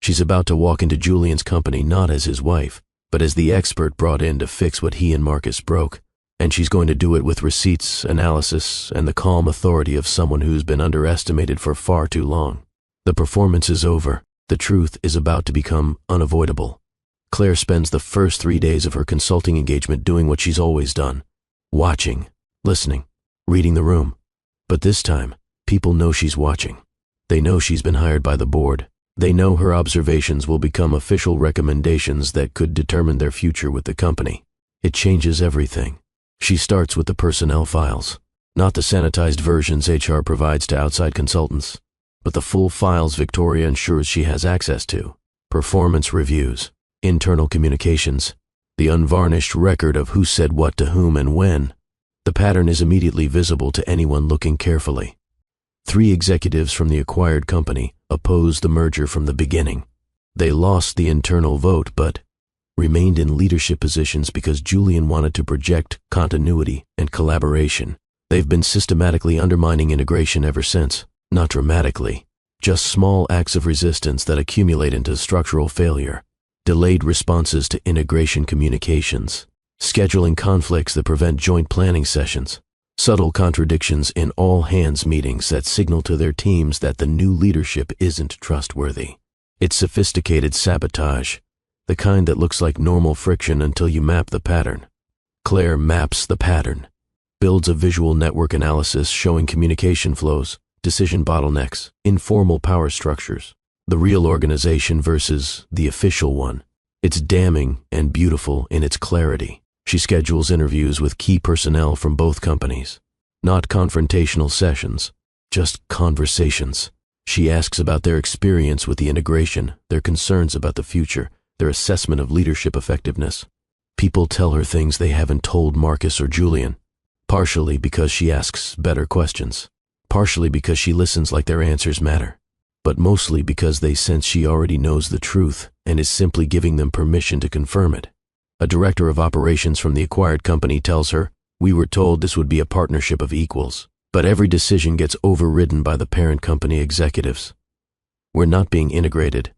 She's about to walk into Julian's company not as his wife, but as the expert brought in to fix what he and Marcus broke. And she's going to do it with receipts, analysis, and the calm authority of someone who's been underestimated for far too long. The performance is over. The truth is about to become unavoidable. Claire spends the first 3 days of her consulting engagement doing what she's always done. Watching, listening, reading the room. But this time, people know she's watching. They know she's been hired by the board. They know her observations will become official recommendations that could determine their future with the company. It changes everything. She starts with the personnel files, not the sanitized versions HR provides to outside consultants, but the full files Victoria ensures she has access to. Performance reviews, internal communications, the unvarnished record of who said what to whom and when. The pattern is immediately visible to anyone looking carefully. 3 executives from the acquired company opposed the merger from the beginning. They lost the internal vote, but remained in leadership positions because Julian wanted to project continuity and collaboration. They've been systematically undermining integration ever since. Not dramatically, just small acts of resistance that accumulate into structural failure. Delayed responses to integration communications, scheduling conflicts that prevent joint planning sessions, subtle contradictions in all-hands meetings that signal to their teams that the new leadership isn't trustworthy. It's sophisticated sabotage, the kind that looks like normal friction until you map the pattern. Claire maps the pattern, builds a visual network analysis showing communication flows, decision bottlenecks, informal power structures, the real organization versus the official one. It's damning and beautiful in its clarity. She schedules interviews with key personnel from both companies. Not confrontational sessions, just conversations. She asks about their experience with the integration, their concerns about the future, their assessment of leadership effectiveness. People tell her things they haven't told Marcus or Julian, partially because she asks better questions, partially because she listens like their answers matter, but mostly because they sense she already knows the truth and is simply giving them permission to confirm it. A director of operations from the acquired company tells her, "We were told this would be a partnership of equals, but every decision gets overridden by the parent company executives. We're not being integrated.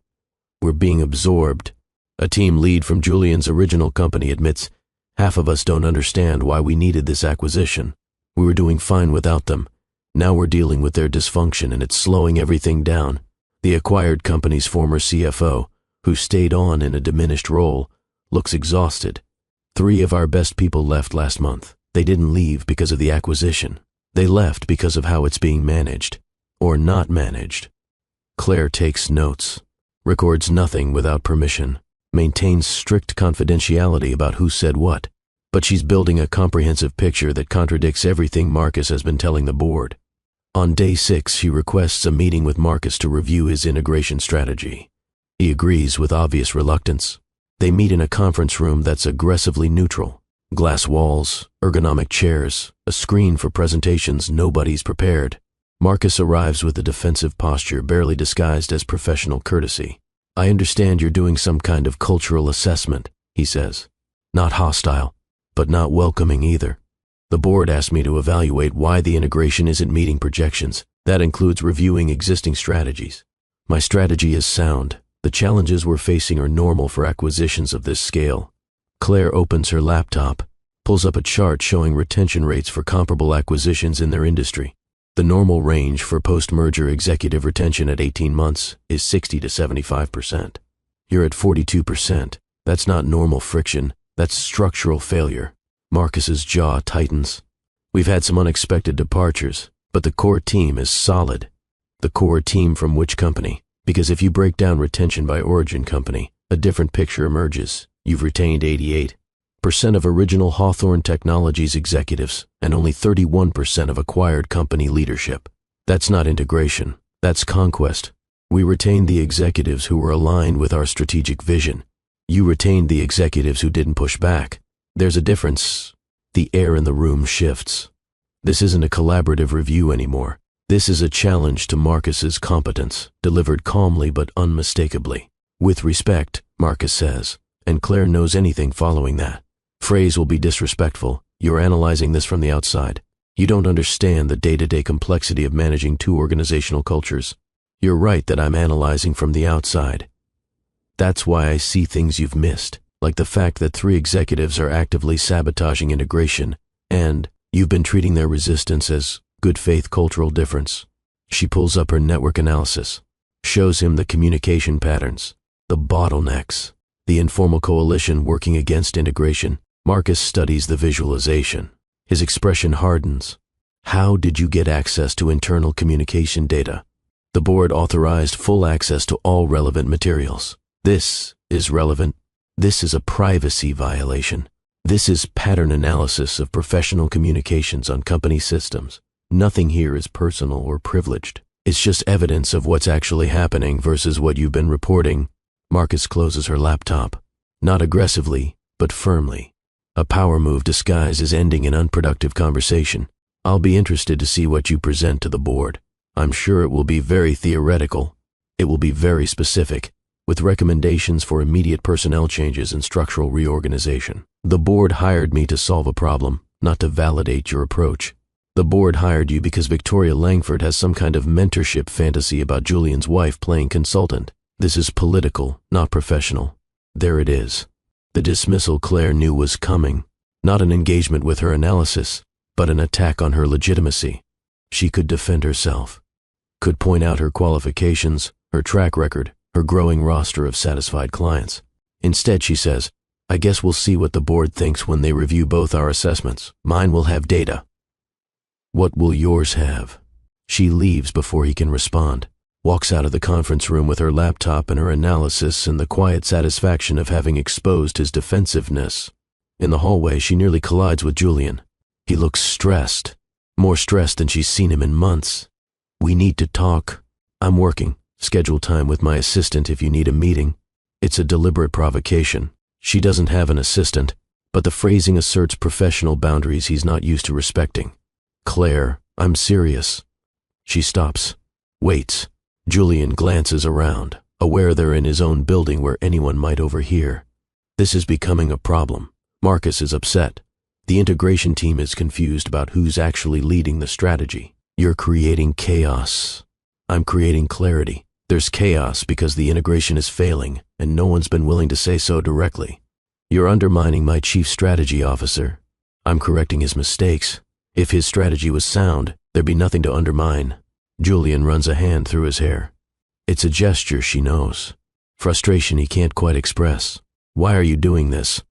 We're being absorbed." A team lead from Julian's original company admits, "Half of us don't understand why we needed this acquisition. We were doing fine without them. Now we're dealing with their dysfunction and it's slowing everything down." The acquired company's former CFO, who stayed on in a diminished role, looks exhausted. "3 of our best people left last month. They didn't leave because of the acquisition. They left because of how it's being managed, or not managed." Claire takes notes, records nothing without permission, maintains strict confidentiality about who said what, but she's building a comprehensive picture that contradicts everything Marcus has been telling the board. On day 6, she requests a meeting with Marcus to review his integration strategy. He agrees with obvious reluctance. They meet in a conference room that's aggressively neutral. Glass walls, ergonomic chairs, a screen for presentations nobody's prepared. Marcus arrives with a defensive posture barely disguised as professional courtesy. "I understand you're doing some kind of cultural assessment," he says. Not hostile, but not welcoming either. "The board asked me to evaluate why the integration isn't meeting projections. That includes reviewing existing strategies. My strategy is sound. The challenges we're facing are normal for acquisitions of this scale." Claire opens her laptop, pulls up a chart showing retention rates for comparable acquisitions in their industry. The normal range for post-merger executive retention at 18 months is 60 to 75%. You're at 42%. That's not normal friction, that's structural failure. Marcus's jaw tightens. "We've had some unexpected departures, but the core team is solid." The core team from which company? Because if you break down retention by origin company, a different picture emerges. You've retained 88% of original Hawthorne Technologies executives and only 31% of acquired company leadership. That's not integration, that's conquest. We retained the executives who were aligned with our strategic vision. You retained the executives who didn't push back. There's a difference. The air in the room shifts. This isn't a collaborative review anymore. This is a challenge to Marcus's competence, delivered calmly but unmistakably. "With respect," Marcus says, and Claire knows anything following that phrase will be disrespectful. "You're analyzing this from the outside. You don't understand the day-to-day complexity of managing 2 organizational cultures. You're right that I'm analyzing from the outside. That's why I see things you've missed, like the fact that 3 executives are actively sabotaging integration, and you've been treating their resistance as good faith cultural difference." She pulls up her network analysis, shows him the communication patterns, the bottlenecks, the informal coalition working against integration. Marcus studies the visualization. His expression hardens. "How did you get access to internal communication data?" "The board authorized full access to all relevant materials." "This is relevant. This is a privacy violation. This is pattern analysis of professional communications on company systems. Nothing here is personal or privileged. It's just evidence of what's actually happening versus what you've been reporting." Marcus closes her laptop, not aggressively, but firmly. A power move disguised as ending an unproductive conversation. "I'll be interested to see what you present to the board. I'm sure it will be very theoretical. It will be very specific, with recommendations for immediate personnel changes and structural reorganization. The board hired me to solve a problem, not to validate your approach. The board hired you because Victoria Langford has some kind of mentorship fantasy about Julian's wife playing consultant. This is political, not professional. There it is. The dismissal Claire knew was coming. Not an engagement with her analysis, but an attack on her legitimacy. She could defend herself, could point out her qualifications, her track record, her growing roster of satisfied clients. Instead, she says, I guess we'll see what the board thinks when they review both our assessments. Mine will have data. What will yours have? She leaves before he can respond, walks out of the conference room with her laptop and her analysis and the quiet satisfaction of having exposed his defensiveness. In the hallway, she nearly collides with Julian. He looks stressed, more stressed than she's seen him in months. We need to talk. I'm working. Schedule time with my assistant if you need a meeting. It's a deliberate provocation. She doesn't have an assistant, but the phrasing asserts professional boundaries he's not used to respecting. Claire, I'm serious. She stops, waits. Julian glances around, aware they're in his own building where anyone might overhear. This is becoming a problem. Marcus is upset. The integration team is confused about who's actually leading the strategy. You're creating chaos. I'm creating clarity. There's chaos because the integration is failing, and no one's been willing to say so directly. You're undermining my chief strategy officer. I'm correcting his mistakes. If his strategy was sound, there'd be nothing to undermine. Julian runs a hand through his hair. It's a gesture she knows. Frustration he can't quite express. Why are you doing this?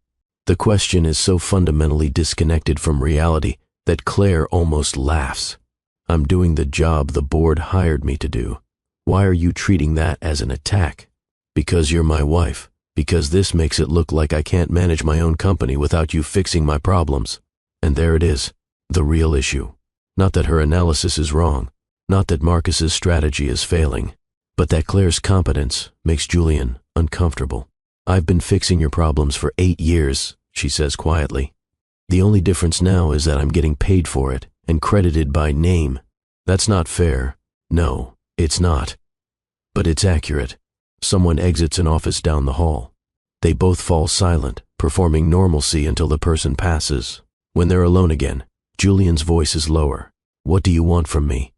The question is so fundamentally disconnected from reality that Claire almost laughs. I'm doing the job the board hired me to do. Why are you treating that as an attack? Because you're my wife. Because this makes it look like I can't manage my own company without you fixing my problems. And there it is. The real issue. Not that her analysis is wrong, not that Marcus's strategy is failing, but that Claire's competence makes Julian uncomfortable. I've been fixing your problems for 8 years, she says quietly. The only difference now is that I'm getting paid for it and credited by name. That's not fair. No, it's not. But it's accurate. Someone exits an office down the hall. They both fall silent, performing normalcy until the person passes. When they're alone again, Julian's voice is lower. What do you want from me?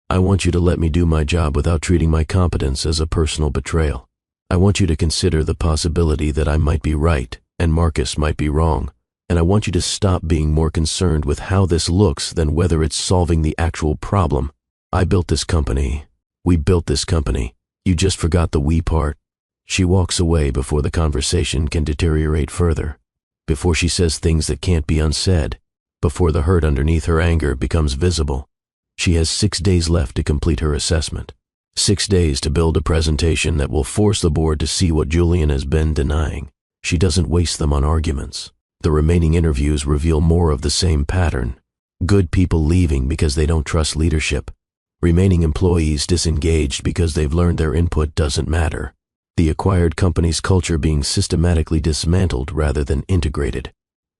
I want you to let me do my job without treating my competence as a personal betrayal. I want you to consider the possibility that I might be right and Marcus might be wrong. And I want you to stop being more concerned with how this looks than whether it's solving the actual problem. I built this company. We built this company. You just forgot the we part. She walks away before the conversation can deteriorate further, before she says things that can't be unsaid, before the hurt underneath her anger becomes visible. She has 6 days left to complete her assessment. 6 days to build a presentation that will force the board to see what Julian has been denying. She doesn't waste them on arguments. The remaining interviews reveal more of the same pattern. Good people leaving because they don't trust leadership. Remaining employees disengaged because they've learned their input doesn't matter. The acquired company's culture being systematically dismantled rather than integrated.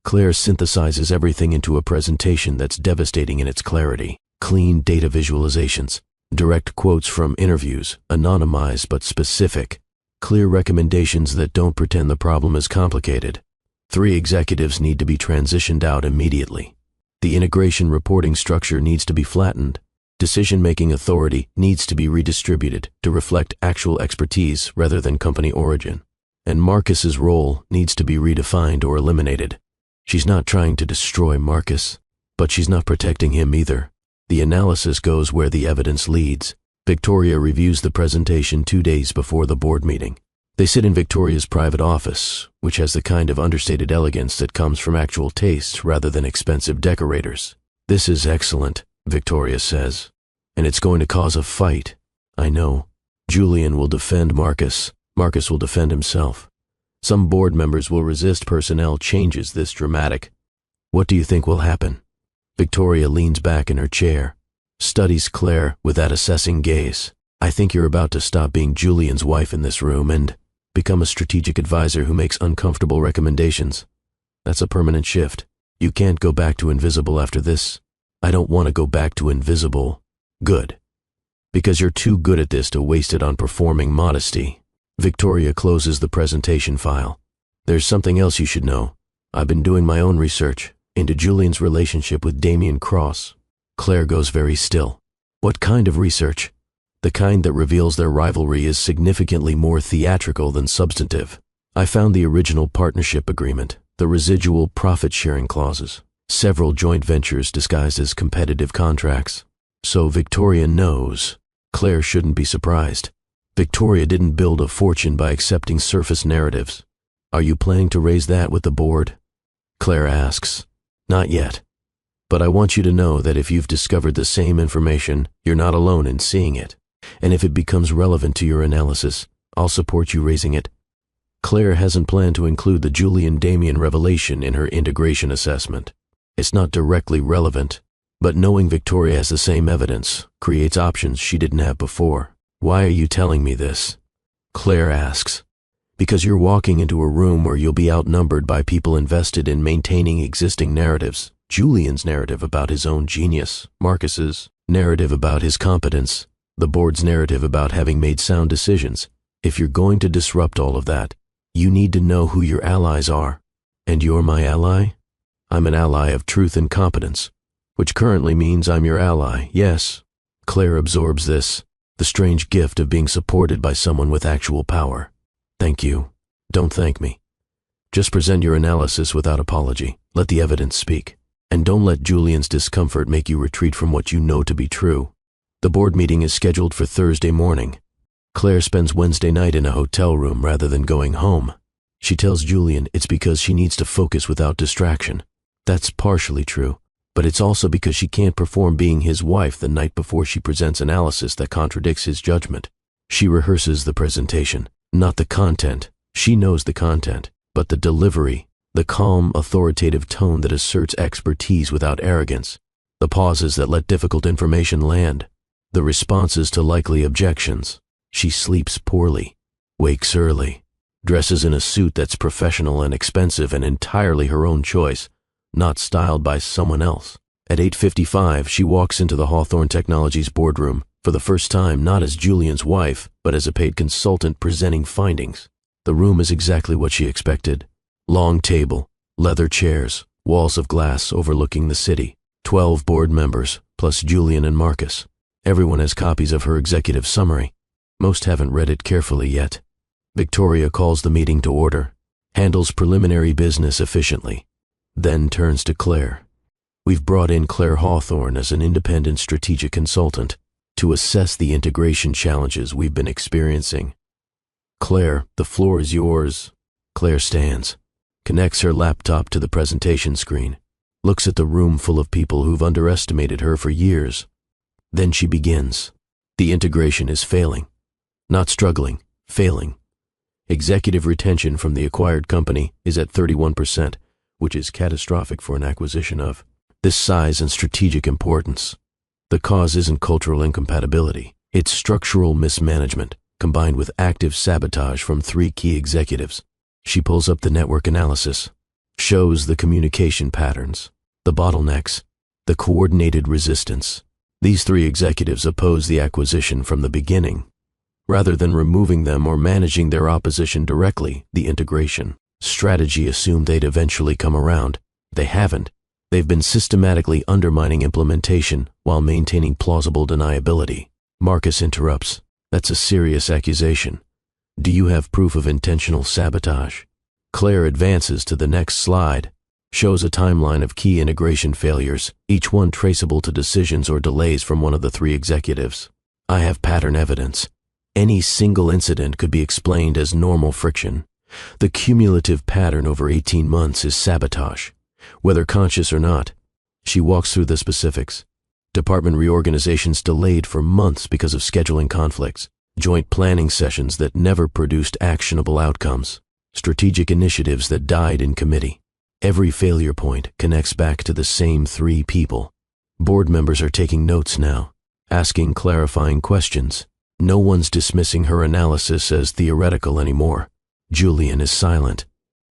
Claire synthesizes everything into a presentation that's devastating in its clarity. Clean data visualizations, direct quotes from interviews, anonymized but specific. Clear recommendations that don't pretend the problem is complicated. 3 executives need to be transitioned out immediately. The integration reporting structure needs to be flattened. Decision-making authority needs to be redistributed to reflect actual expertise rather than company origin. And Marcus's role needs to be redefined or eliminated. She's not trying to destroy Marcus, but she's not protecting him either. The analysis goes where the evidence leads. Victoria reviews the presentation 2 days before the board meeting. They sit in Victoria's private office, which has the kind of understated elegance that comes from actual taste rather than expensive decorators. This is excellent, Victoria says, and it's going to cause a fight. I know. Julian will defend Marcus. Marcus will defend himself. Some board members will resist personnel changes this dramatic. What do you think will happen? Victoria leans back in her chair, studies Claire with that assessing gaze. I think you're about to stop being Julian's wife in this room and become a strategic advisor who makes uncomfortable recommendations. That's a permanent shift. You can't go back to invisible after this. I don't want to go back to invisible. Good. Because you're too good at this to waste it on performing modesty. Victoria closes the presentation file. There's something else you should know. I've been doing my own research into Julian's relationship with Damien Cross. Claire goes very still. What kind of research? The kind that reveals their rivalry is significantly more theatrical than substantive. I found the original partnership agreement, the residual profit-sharing clauses, several joint ventures disguised as competitive contracts. So Victoria knows. Claire shouldn't be surprised. Victoria didn't build a fortune by accepting surface narratives. Are you planning to raise that with the board? Claire asks. Not yet. But I want you to know that if you've discovered the same information, you're not alone in seeing it. And if it becomes relevant to your analysis, I'll support you raising it. Claire hasn't planned to include the Julian-Damien revelation in her integration assessment. It's not directly relevant, but knowing Victoria has the same evidence creates options she didn't have before. Why are you telling me this? Claire asks. Because you're walking into a room where you'll be outnumbered by people invested in maintaining existing narratives. Julian's narrative about his own genius, Marcus's narrative about his competence, the board's narrative about having made sound decisions. If you're going to disrupt all of that, you need to know who your allies are. And you're my ally? I'm an ally of truth and competence, which currently means I'm your ally, yes. Claire absorbs this, the strange gift of being supported by someone with actual power. Thank you. Don't thank me. Just present your analysis without apology. Let the evidence speak. And don't let Julian's discomfort make you retreat from what you know to be true. The board meeting is scheduled for Thursday morning. Claire spends Wednesday night in a hotel room rather than going home. She tells Julian it's because she needs to focus without distraction. That's partially true, but it's also because she can't perform being his wife the night before she presents analysis that contradicts his judgment. She rehearses the presentation, not the content. She knows the content, but the delivery, the calm, authoritative tone that asserts expertise without arrogance, the pauses that let difficult information land, the responses to likely objections. She sleeps poorly, wakes early, dresses in a suit that's professional and expensive and entirely her own choice, not styled by someone else. At 8:55, she walks into the Hawthorne Technologies boardroom, for the first time not as Julian's wife, but as a paid consultant presenting findings. The room is exactly what she expected. Long table, leather chairs, walls of glass overlooking the city, 12 board members, plus Julian and Marcus. Everyone has copies of her executive summary. Most haven't read it carefully yet. Victoria calls the meeting to order, handles preliminary business efficiently, then turns to Claire. We've brought in Claire Hawthorne as an independent strategic consultant to assess the integration challenges we've been experiencing. Claire, the floor is yours. Claire stands, connects her laptop to the presentation screen, looks at the room full of people who've underestimated her for years. Then she begins. The integration is failing. Not struggling, failing. Executive retention from the acquired company is at 31%, which is catastrophic for an acquisition of this size and strategic importance. The cause isn't cultural incompatibility. It's structural mismanagement, combined with active sabotage from 3 key executives. She pulls up the network analysis, shows the communication patterns, the bottlenecks, the coordinated resistance. These 3 executives oppose the acquisition from the beginning. Rather than removing them or managing their opposition directly, the integration strategy assumed they'd eventually come around. They haven't. They've been systematically undermining implementation while maintaining plausible deniability. Marcus interrupts. That's a serious accusation. Do you have proof of intentional sabotage? Claire advances to the next slide, shows a timeline of key integration failures, each one traceable to decisions or delays from one of the 3 executives. I have pattern evidence. Any single incident could be explained as normal friction. The cumulative pattern over 18 months is sabotage, whether conscious or not. She walks through the specifics. Department reorganizations delayed for months because of scheduling conflicts, joint planning sessions that never produced actionable outcomes, strategic initiatives that died in committee. Every failure point connects back to the same 3 people. Board members are taking notes now, asking clarifying questions. No one's dismissing her analysis as theoretical anymore. Julian is silent.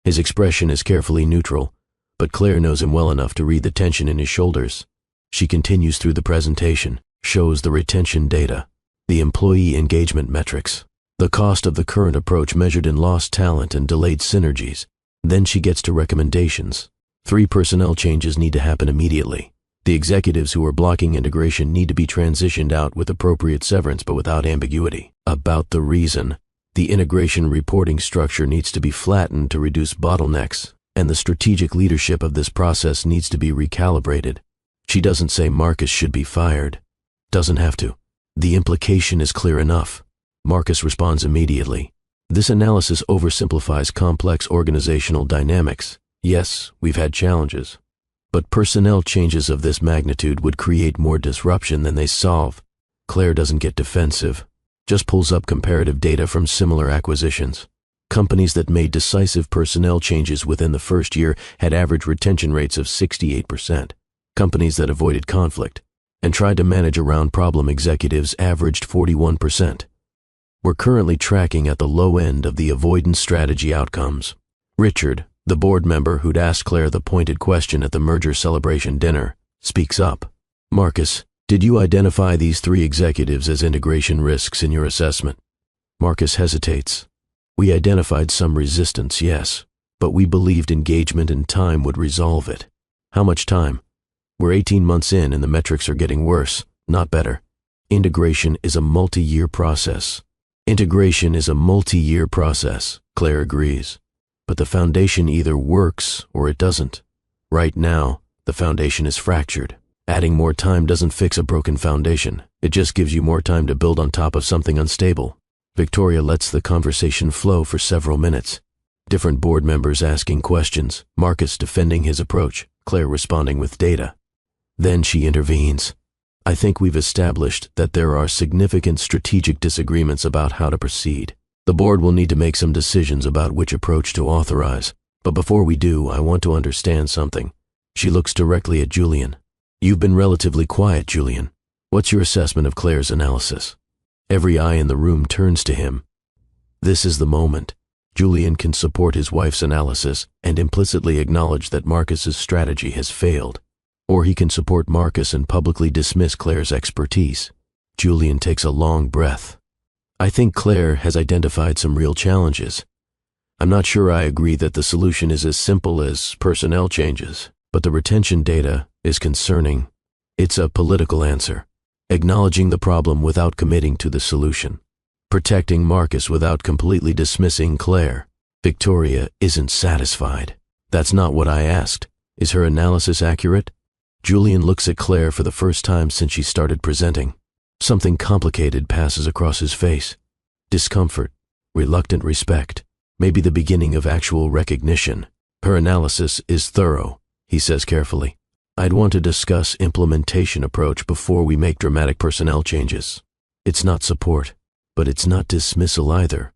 His expression is carefully neutral, but Claire knows him well enough to read the tension in his shoulders. She continues through the presentation, shows the retention data, the employee engagement metrics, The cost of the current approach measured in lost talent and delayed synergies. Then she gets to recommendations. 3 personnel changes need to happen immediately. The executives who are blocking integration need to be transitioned out with appropriate severance but without ambiguity. About the reason, the integration reporting structure needs to be flattened to reduce bottlenecks, and the strategic leadership of this process needs to be recalibrated. She doesn't say Marcus should be fired. Doesn't have to. The implication is clear enough. Marcus responds immediately. This analysis oversimplifies complex organizational dynamics. Yes, we've had challenges, but personnel changes of this magnitude would create more disruption than they solve. Claire doesn't get defensive, just pulls up comparative data from similar acquisitions. Companies that made decisive personnel changes within the first year had average retention rates of 68%. Companies that avoided conflict and tried to manage around problem executives averaged 41%. We're currently tracking at the low end of the avoidance strategy outcomes. Richard, the board member who'd asked Claire the pointed question at the merger celebration dinner, speaks up. Marcus, did you identify these 3 executives as integration risks in your assessment? Marcus hesitates. We identified some resistance, yes, but we believed engagement and time would resolve it. How much time? We're 18 months in and the metrics are getting worse, not better. Integration is a multi-year process. Integration is a multi-year process, Claire agrees. But the foundation either works or it doesn't. Right now, the foundation is fractured. Adding more time doesn't fix a broken foundation. It just gives you more time to build on top of something unstable. Victoria lets the conversation flow for several minutes. Different board members asking questions, Marcus defending his approach, Claire responding with data. Then she intervenes. I think we've established that there are significant strategic disagreements about how to proceed. The board will need to make some decisions about which approach to authorize. But before we do, I want to understand something. She looks directly at Julian. You've been relatively quiet, Julian. What's your assessment of Claire's analysis? Every eye in the room turns to him. This is the moment. Julian can support his wife's analysis and implicitly acknowledge that Marcus's strategy has failed. Or he can support Marcus and publicly dismiss Claire's expertise. Julian takes a long breath. I think Claire has identified some real challenges. I'm not sure I agree that the solution is as simple as personnel changes, but the retention data is concerning. It's a political answer, acknowledging the problem without committing to the solution, protecting Marcus without completely dismissing Claire. Victoria isn't satisfied. That's not what I asked. Is her analysis accurate? Julian looks at Claire for the first time since she started presenting. Something complicated passes across his face. Discomfort, reluctant respect, maybe the beginning of actual recognition. Her analysis is thorough, he says carefully. I'd want to discuss implementation approach before we make dramatic personnel changes. It's not support, but it's not dismissal either.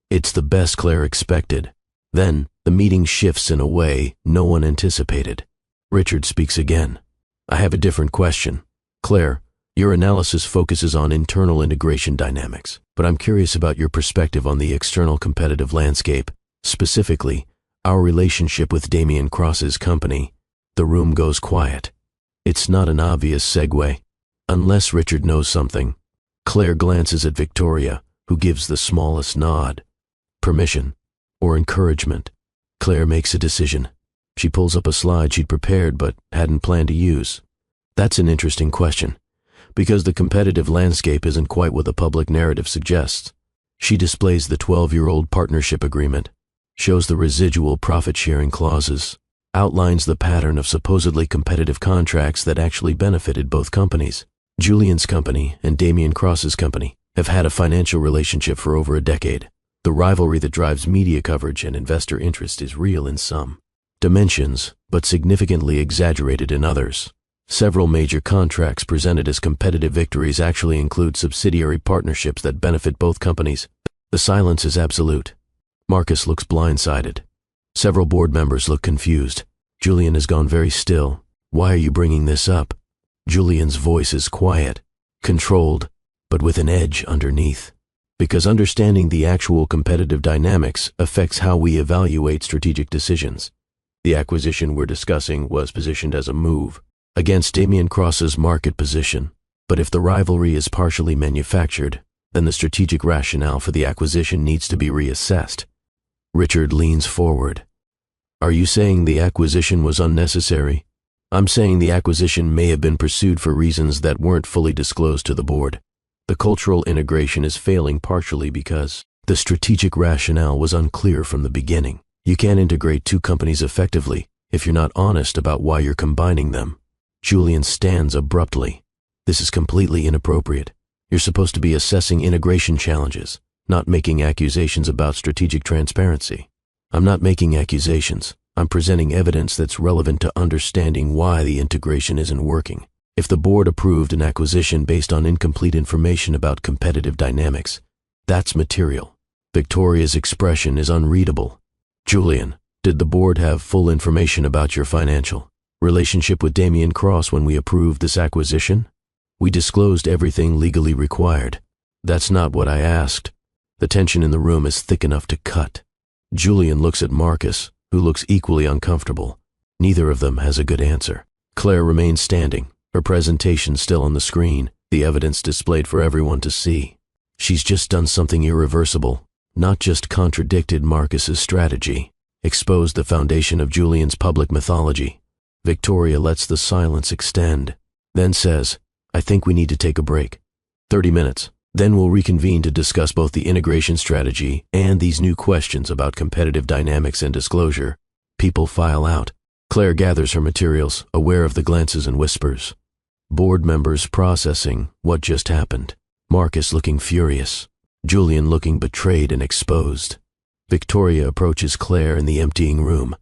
It's the best Claire expected. Then, the meeting shifts in a way no one anticipated. Richard speaks again. I have a different question. Claire, your analysis focuses on internal integration dynamics, but I'm curious about your perspective on the external competitive landscape, specifically, our relationship with Damien Cross's company. The room goes quiet. It's not an obvious segue. Unless Richard knows something. Claire glances at Victoria, who gives the smallest nod. Permission or encouragement. Claire makes a decision. She pulls up a slide she'd prepared but hadn't planned to use. That's an interesting question, because the competitive landscape isn't quite what the public narrative suggests. She displays the 12-year-old partnership agreement, shows the residual profit-sharing clauses, outlines the pattern of supposedly competitive contracts that actually benefited both companies. Julian's company and Damien Cross's company have had a financial relationship for over a decade. The rivalry that drives media coverage and investor interest is real in some dimensions, but significantly exaggerated in others. Several major contracts presented as competitive victories actually include subsidiary partnerships that benefit both companies. The silence is absolute. Marcus looks blindsided. Several board members look confused. Julian has gone very still. Why are you bringing this up? Julian's voice is quiet, controlled, but with an edge underneath. Because understanding the actual competitive dynamics affects how we evaluate strategic decisions. The acquisition we're discussing was positioned as a move against Damien Cross's market position. But if the rivalry is partially manufactured, then the strategic rationale for the acquisition needs to be reassessed. Richard leans forward. Are you saying the acquisition was unnecessary? I'm saying the acquisition may have been pursued for reasons that weren't fully disclosed to the board. The cultural integration is failing partially because the strategic rationale was unclear from the beginning. You can't integrate two companies effectively if you're not honest about why you're combining them. Julian stands abruptly. This is completely inappropriate. You're supposed to be assessing integration challenges, not making accusations about strategic transparency. I'm not making accusations. I'm presenting evidence that's relevant to understanding why the integration isn't working. If the board approved an acquisition based on incomplete information about competitive dynamics, that's material. Victoria's expression is unreadable. Julian, did the board have full information about your financial relationship with Damien Cross when we approved this acquisition? We disclosed everything legally required. That's not what I asked. The tension in the room is thick enough to cut. Julian looks at Marcus, who looks equally uncomfortable. Neither of them has a good answer. Claire remains standing, her presentation still on the screen, the evidence displayed for everyone to see. She's just done something irreversible, not just contradicted Marcus's strategy, exposed the foundation of Julian's public mythology. Victoria lets the silence extend, then says, I think we need to take a break. 30 minutes. Then we'll reconvene to discuss both the integration strategy and these new questions about competitive dynamics and disclosure. People file out. Claire gathers her materials, aware of the glances and whispers. Board members processing what just happened. Marcus looking furious. Julian looking betrayed and exposed. Victoria approaches Claire in the emptying room.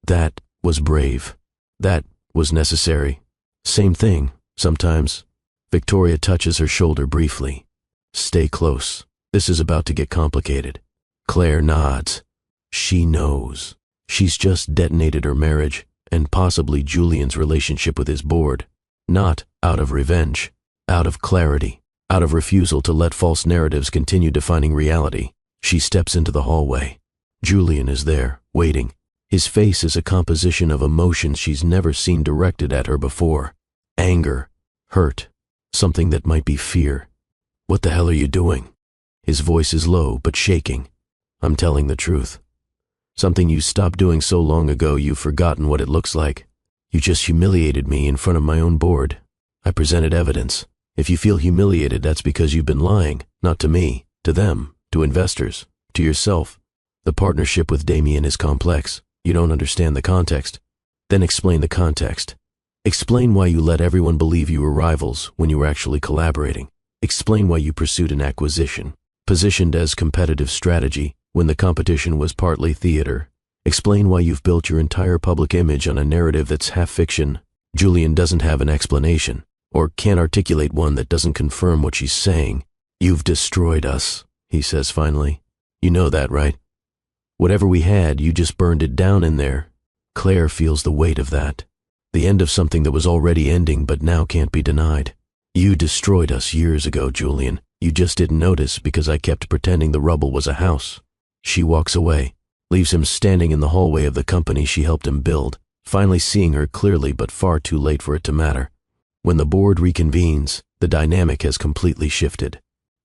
That was brave. That was necessary. Same thing, sometimes. Victoria touches her shoulder briefly. Stay close. This is about to get complicated. Claire nods. She knows. She's just detonated her marriage and possibly Julian's relationship with his board. Not out of revenge, out of clarity, out of refusal to let false narratives continue defining reality. She steps into the hallway. Julian is there, waiting. His face is a composition of emotions she's never seen directed at her before. Anger, hurt, something that might be fear. What the hell are you doing? His voice is low but shaking. I'm telling the truth. Something you stopped doing so long ago you've forgotten what it looks like. You just humiliated me in front of my own board. I presented evidence. If you feel humiliated, that's because you've been lying, not to me, to them, to investors, to yourself. The partnership with Damien is complex. You don't understand the context. Then explain the context. Explain why you let everyone believe you were rivals when you were actually collaborating. Explain why you pursued an acquisition, positioned as competitive strategy when the competition was partly theater. Explain why you've built your entire public image on a narrative that's half fiction. Julian doesn't have an explanation, or can't articulate one that doesn't confirm what she's saying. You've destroyed us, he says finally. You know that, right? Whatever we had, you just burned it down in there. Claire feels the weight of that. The end of something that was already ending but now can't be denied. You destroyed us years ago, Julian. You just didn't notice because I kept pretending the rubble was a house. She walks away, leaves him standing in the hallway of the company she helped him build, finally seeing her clearly but far too late for it to matter. When the board reconvenes, the dynamic has completely shifted.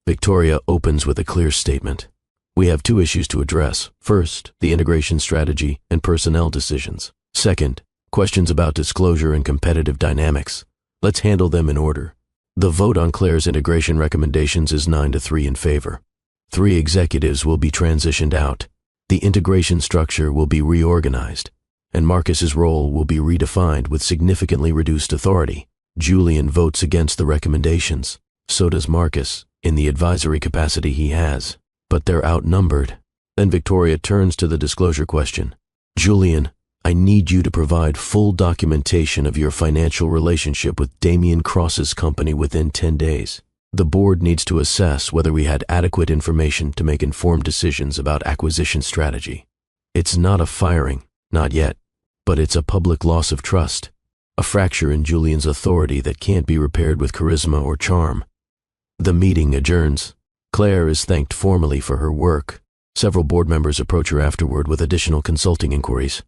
Victoria opens with a clear statement. We have two issues to address. First, the integration strategy and personnel decisions. Second, questions about disclosure and competitive dynamics. Let's handle them in order. The vote on Claire's integration recommendations is 9-3 in favor. 3 executives will be transitioned out. The integration structure will be reorganized, and Marcus's role will be redefined with significantly reduced authority. Julian votes against the recommendations. So does Marcus, in the advisory capacity he has. But they're outnumbered. Then Victoria turns to the disclosure question. Julian, I need you to provide full documentation of your financial relationship with Damien Cross's company within 10 days. The board needs to assess whether we had adequate information to make informed decisions about acquisition strategy. It's not a firing, not yet, but it's a public loss of trust, a fracture in Julian's authority that can't be repaired with charisma or charm. The meeting adjourns. Claire is thanked formally for her work. Several board members approach her afterward with additional consulting inquiries.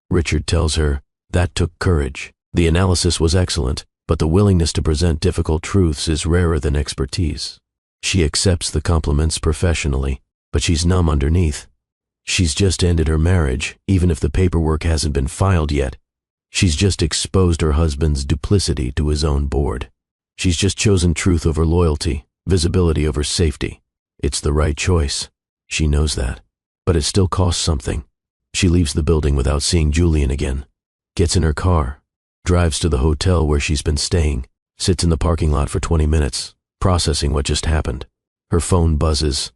Richard tells her, that took courage. The analysis was excellent, but the willingness to present difficult truths is rarer than expertise. She accepts the compliments professionally, but she's numb underneath. She's just ended her marriage, even if the paperwork hasn't been filed yet. She's just exposed her husband's duplicity to his own board. She's just chosen truth over loyalty, visibility over safety. It's the right choice. She knows that. But it still costs something. She leaves the building without seeing Julian again, gets in her car, drives to the hotel where she's been staying, sits in the parking lot for 20 minutes, processing what just happened. Her phone buzzes.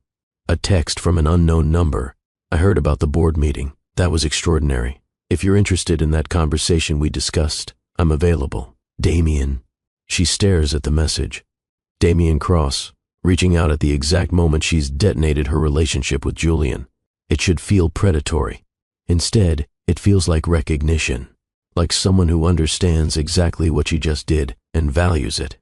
A text from an unknown number. I heard about the board meeting. That was extraordinary. If you're interested in that conversation we discussed, I'm available. Damien. She stares at the message. Damien Cross, reaching out at the exact moment she's detonated her relationship with Julian. It should feel predatory. Instead, it feels like recognition, like someone who understands exactly what she just did and values it.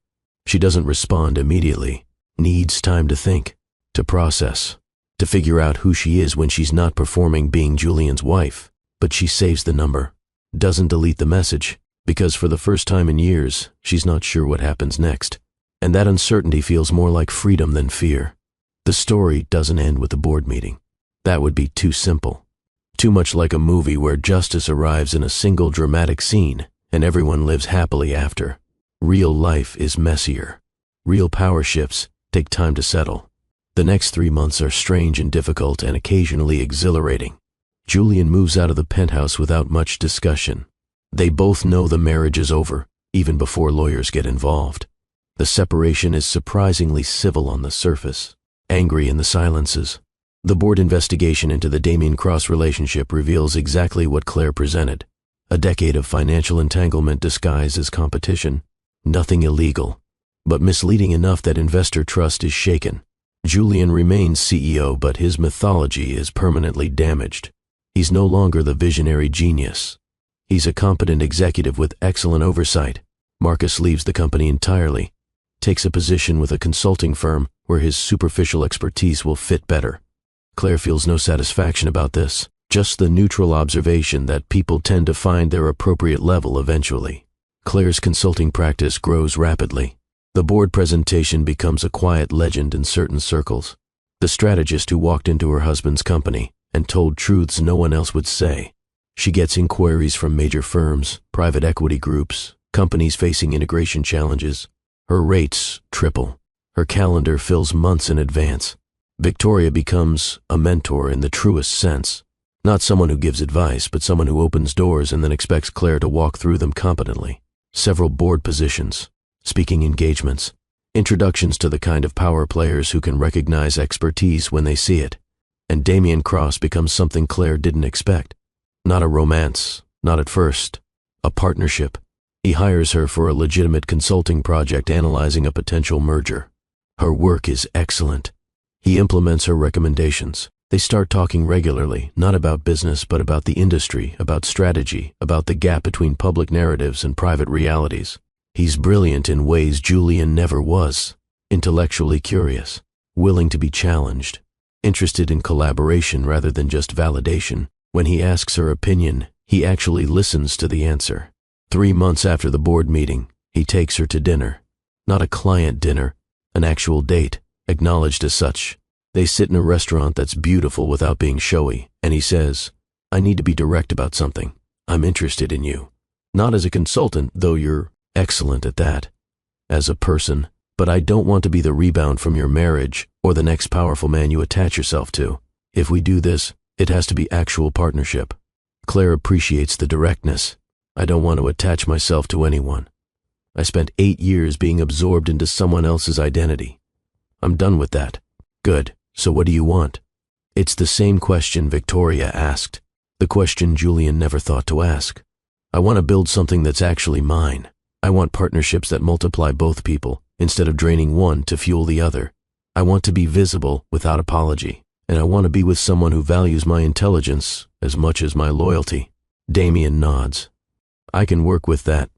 She doesn't respond immediately, needs time to think, to process, to figure out who she is when she's not performing being Julian's wife. But she saves the number, doesn't delete the message, because for the first time in years, she's not sure what happens next. And that uncertainty feels more like freedom than fear. The story doesn't end with the board meeting. That would be too simple. Too much like a movie where justice arrives in a single dramatic scene and everyone lives happily after. Real life is messier. Real power shifts take time to settle. The next 3 months are strange and difficult and occasionally exhilarating. Julian moves out of the penthouse without much discussion. They both know the marriage is over, even before lawyers get involved. The separation is surprisingly civil on the surface, angry in the silences. The board investigation into the Damien Cross relationship reveals exactly what Claire presented. A decade of financial entanglement disguised as competition. Nothing illegal, but misleading enough that investor trust is shaken. Julian remains CEO, but his mythology is permanently damaged. He's no longer the visionary genius. He's a competent executive with excellent oversight. Marcus leaves the company entirely, takes a position with a consulting firm where his superficial expertise will fit better. Claire feels no satisfaction about this, just the neutral observation that people tend to find their appropriate level eventually. Claire's consulting practice grows rapidly. The board presentation becomes a quiet legend in certain circles. The strategist who walked into her husband's company and told truths no one else would say. She gets inquiries from major firms, private equity groups, companies facing integration challenges. Her rates triple. Her calendar fills months in advance. Victoria becomes a mentor in the truest sense. Not someone who gives advice, but someone who opens doors and then expects Claire to walk through them competently. Several board positions, speaking engagements, introductions to the kind of power players who can recognize expertise when they see it. And Damien Cross becomes something Claire didn't expect. Not a romance, not at first. A partnership. He hires her for a legitimate consulting project analyzing a potential merger. Her work is excellent. He implements her recommendations. They start talking regularly, not about business, but about the industry, about strategy, about the gap between public narratives and private realities. He's brilliant in ways Julian never was. Intellectually curious, willing to be challenged, interested in collaboration rather than just validation. When he asks her opinion, he actually listens to the answer. 3 months after the board meeting, he takes her to dinner. Not a client dinner, an actual date, acknowledged as such. They sit in a restaurant that's beautiful without being showy, and he says, "I need to be direct about something. I'm interested in you. Not as a consultant, though you're excellent at that. As a person, but I don't want to be the rebound from your marriage or the next powerful man you attach yourself to. If we do this, it has to be actual partnership." Claire appreciates the directness. "I don't want to attach myself to anyone. I spent 8 years being absorbed into someone else's identity. I'm done with that." "Good. So what do you want?" It's the same question Victoria asked, the question Julian never thought to ask. "I want to build something that's actually mine. I want partnerships that multiply both people, instead of draining one to fuel the other. I want to be visible without apology, and I want to be with someone who values my intelligence as much as my loyalty." Damien nods. "I can work with that.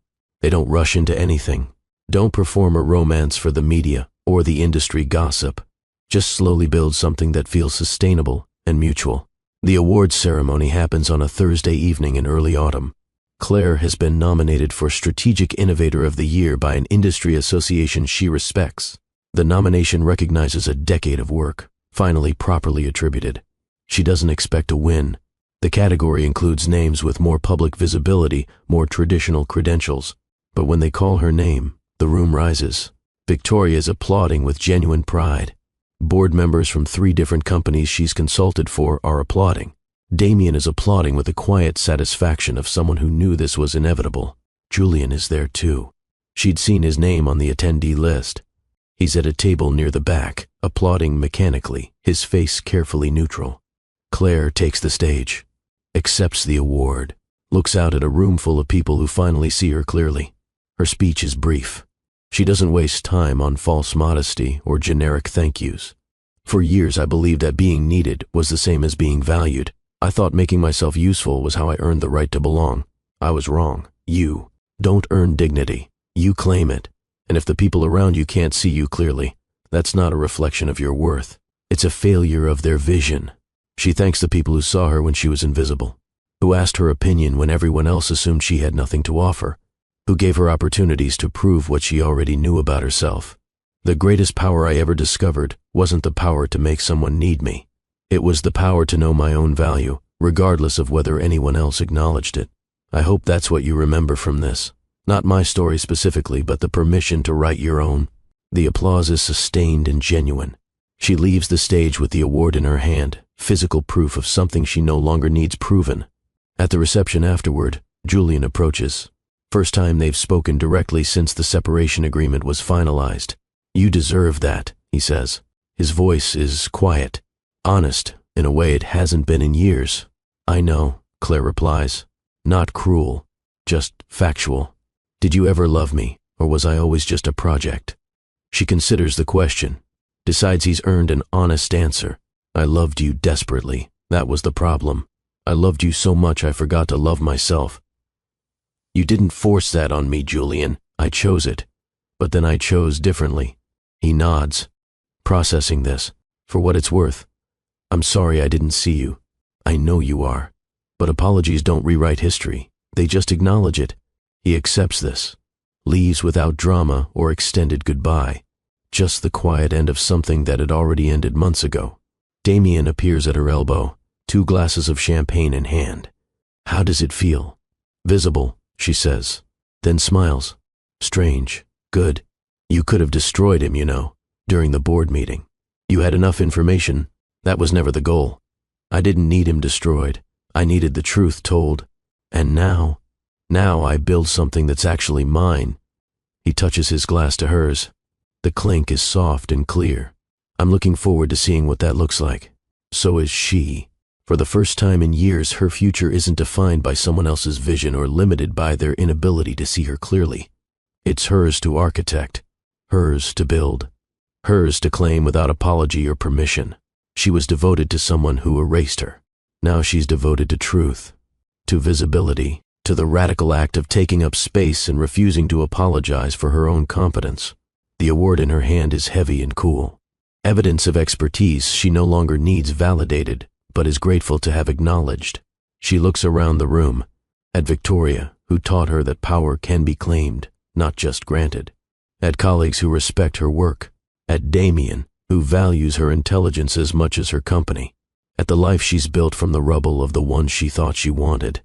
They don't rush into anything. Don't perform a romance for the media or the industry gossip. Just slowly build something that feels sustainable and mutual." The awards ceremony happens on a Thursday evening in early autumn. Claire has been nominated for Strategic Innovator of the Year by an industry association she respects. The nomination recognizes a decade of work, finally properly attributed. She doesn't expect to win. The category includes names with more public visibility, more traditional credentials. But when they call her name, the room rises. Victoria is applauding with genuine pride. Board members from 3 different companies she's consulted for are applauding. Damien is applauding with the quiet satisfaction of someone who knew this was inevitable. Julian is there too. She'd seen his name on the attendee list. He's at a table near the back, applauding mechanically, his face carefully neutral. Claire takes the stage, accepts the award, looks out at a room full of people who finally see her clearly. Her speech is brief. She doesn't waste time on false modesty or generic thank yous. For years I believed that being needed was the same as being valued. I thought making myself useful was how I earned the right to belong. I was wrong. You don't earn dignity. You claim it. And if the people around you can't see you clearly, that's not a reflection of your worth. It's a failure of their vision. She thanks the people who saw her when she was invisible, who asked her opinion when everyone else assumed she had nothing to offer, who gave her opportunities to prove what she already knew about herself. The greatest power I ever discovered wasn't the power to make someone need me. It was the power to know my own value, regardless of whether anyone else acknowledged it. I hope that's what you remember from this. Not my story specifically, but the permission to write your own. The applause is sustained and genuine. She leaves the stage with the award in her hand, physical proof of something she no longer needs proven. At the reception afterward, Julian approaches. First time they've spoken directly since the separation agreement was finalized. "You deserve that," he says. His voice is quiet, honest, in a way it hasn't been in years. "I know," Claire replies. "Not cruel, just factual. Did you ever love me, or was I always just a project?" She considers the question, decides he's earned an honest answer. "I loved you desperately. That was the problem. I loved you so much I forgot to love myself." "You didn't force that on me, Julian. I chose it. But then I chose differently." He nods, processing this. "For what it's worth, I'm sorry I didn't see you. I know you are. But apologies don't rewrite history. They just acknowledge it." He accepts this, leaves without drama or extended goodbye, just the quiet end of something that had already ended months ago. Damien appears at her elbow, 2 glasses of champagne in hand. "How does it feel?" "Visible," she says, then smiles. "Strange. Good. You could have destroyed him, you know, during the board meeting. You had enough information. That was never the goal. I didn't need him destroyed. I needed the truth told. And now I build something that's actually mine." He touches his glass to hers. The clink is soft and clear. "I'm looking forward to seeing what that looks like." So is she. For the first time in years, her future isn't defined by someone else's vision or limited by their inability to see her clearly. It's hers to architect, hers to build, hers to claim without apology or permission. She was devoted to someone who erased her. Now she's devoted to truth, to visibility, to the radical act of taking up space and refusing to apologize for her own competence. The award in her hand is heavy and cool. Evidence of expertise she no longer needs validated, but is grateful to have acknowledged. She looks around the room, at Victoria, who taught her that power can be claimed, not just granted, at colleagues who respect her work, at Damien, who values her intelligence as much as her company, at the life she's built from the rubble of the one she thought she wanted.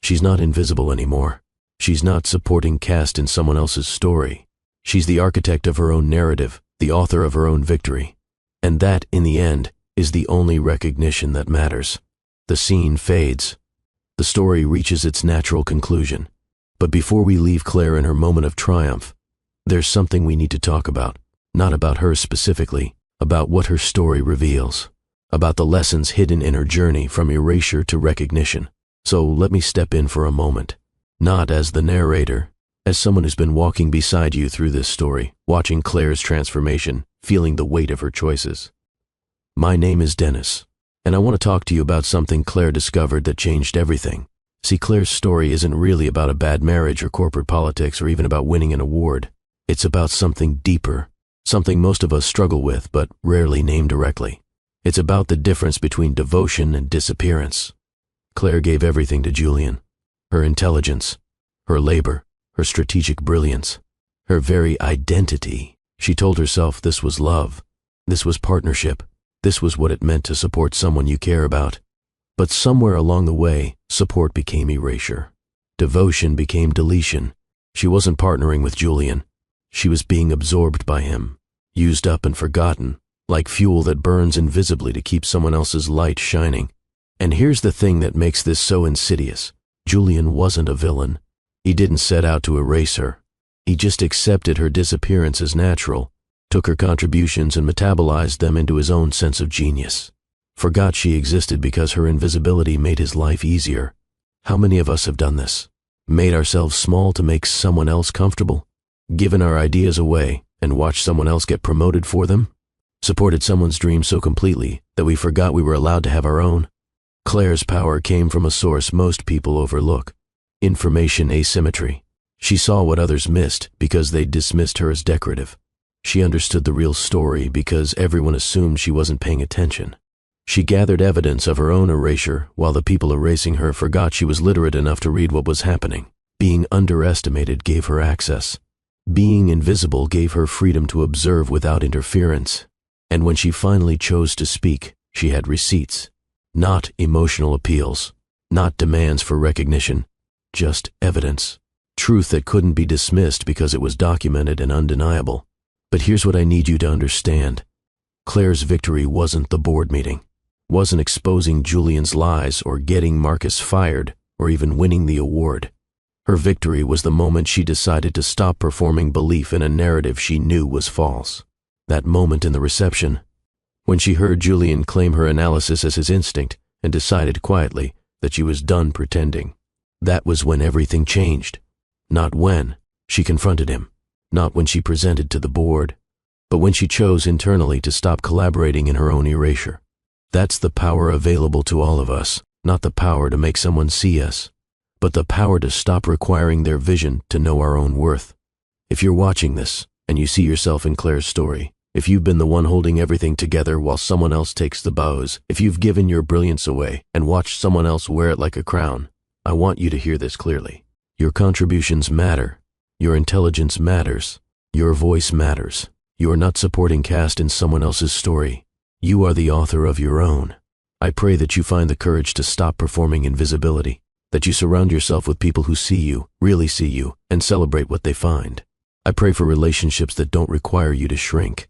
She's not invisible anymore. She's not supporting cast in someone else's story. She's the architect of her own narrative, the author of her own victory. And that, in the end, is the only recognition that matters. The scene fades. The story reaches its natural conclusion. But before we leave Claire in her moment of triumph, there's something we need to talk about. Not about her specifically, about what her story reveals, about the lessons hidden in her journey from erasure to recognition. So let me step in for a moment, not as the narrator, as someone who's been walking beside you through this story, watching Claire's transformation, feeling the weight of her choices. My name is Dennis, and I want to talk to you about something Claire discovered that changed everything. See, Claire's story isn't really about a bad marriage or corporate politics or even about winning an award. It's about something deeper, something most of us struggle with but rarely name directly. It's about the difference between devotion and disappearance. Claire gave everything to Julian. Her intelligence, her labor, her strategic brilliance, her very identity. She told herself this was love. This was partnership. This was what it meant to support someone you care about. But somewhere along the way, support became erasure. Devotion became deletion. She wasn't partnering with Julian. She was being absorbed by him, used up and forgotten, like fuel that burns invisibly to keep someone else's light shining. And here's the thing that makes this so insidious. Julian wasn't a villain. He didn't set out to erase her. He just accepted her disappearance as natural, took her contributions and metabolized them into his own sense of genius. Forgot she existed because her invisibility made his life easier. How many of us have done this? Made ourselves small to make someone else comfortable? Given our ideas away and watched someone else get promoted for them? Supported someone's dream so completely that we forgot we were allowed to have our own? Claire's power came from a source most people overlook: information asymmetry. She saw what others missed because they dismissed her as decorative. She understood the real story because everyone assumed she wasn't paying attention. She gathered evidence of her own erasure while the people erasing her forgot she was literate enough to read what was happening. Being underestimated gave her access. Being invisible gave her freedom to observe without interference. And when she finally chose to speak, she had receipts. Not emotional appeals, not demands for recognition, just evidence. Truth that couldn't be dismissed because it was documented and undeniable. But here's what I need you to understand. Claire's victory wasn't the board meeting, wasn't exposing Julian's lies or getting Marcus fired or even winning the award. Her victory was the moment she decided to stop performing belief in a narrative she knew was false. That moment in the reception, when she heard Julian claim her analysis as his instinct and decided quietly that she was done pretending. That was when everything changed. Not when she confronted him, not when she presented to the board, but when she chose internally to stop collaborating in her own erasure. That's the power available to all of us, not the power to make someone see us, but the power to stop requiring their vision to know our own worth. If you're watching this and you see yourself in Claire's story, if you've been the one holding everything together while someone else takes the bows, if you've given your brilliance away and watched someone else wear it like a crown, I want you to hear this clearly. Your contributions matter. Your intelligence matters. Your voice matters. You are not supporting cast in someone else's story. You are the author of your own. I pray that you find the courage to stop performing invisibility, that you surround yourself with people who see you, really see you, and celebrate what they find. I pray for relationships that don't require you to shrink,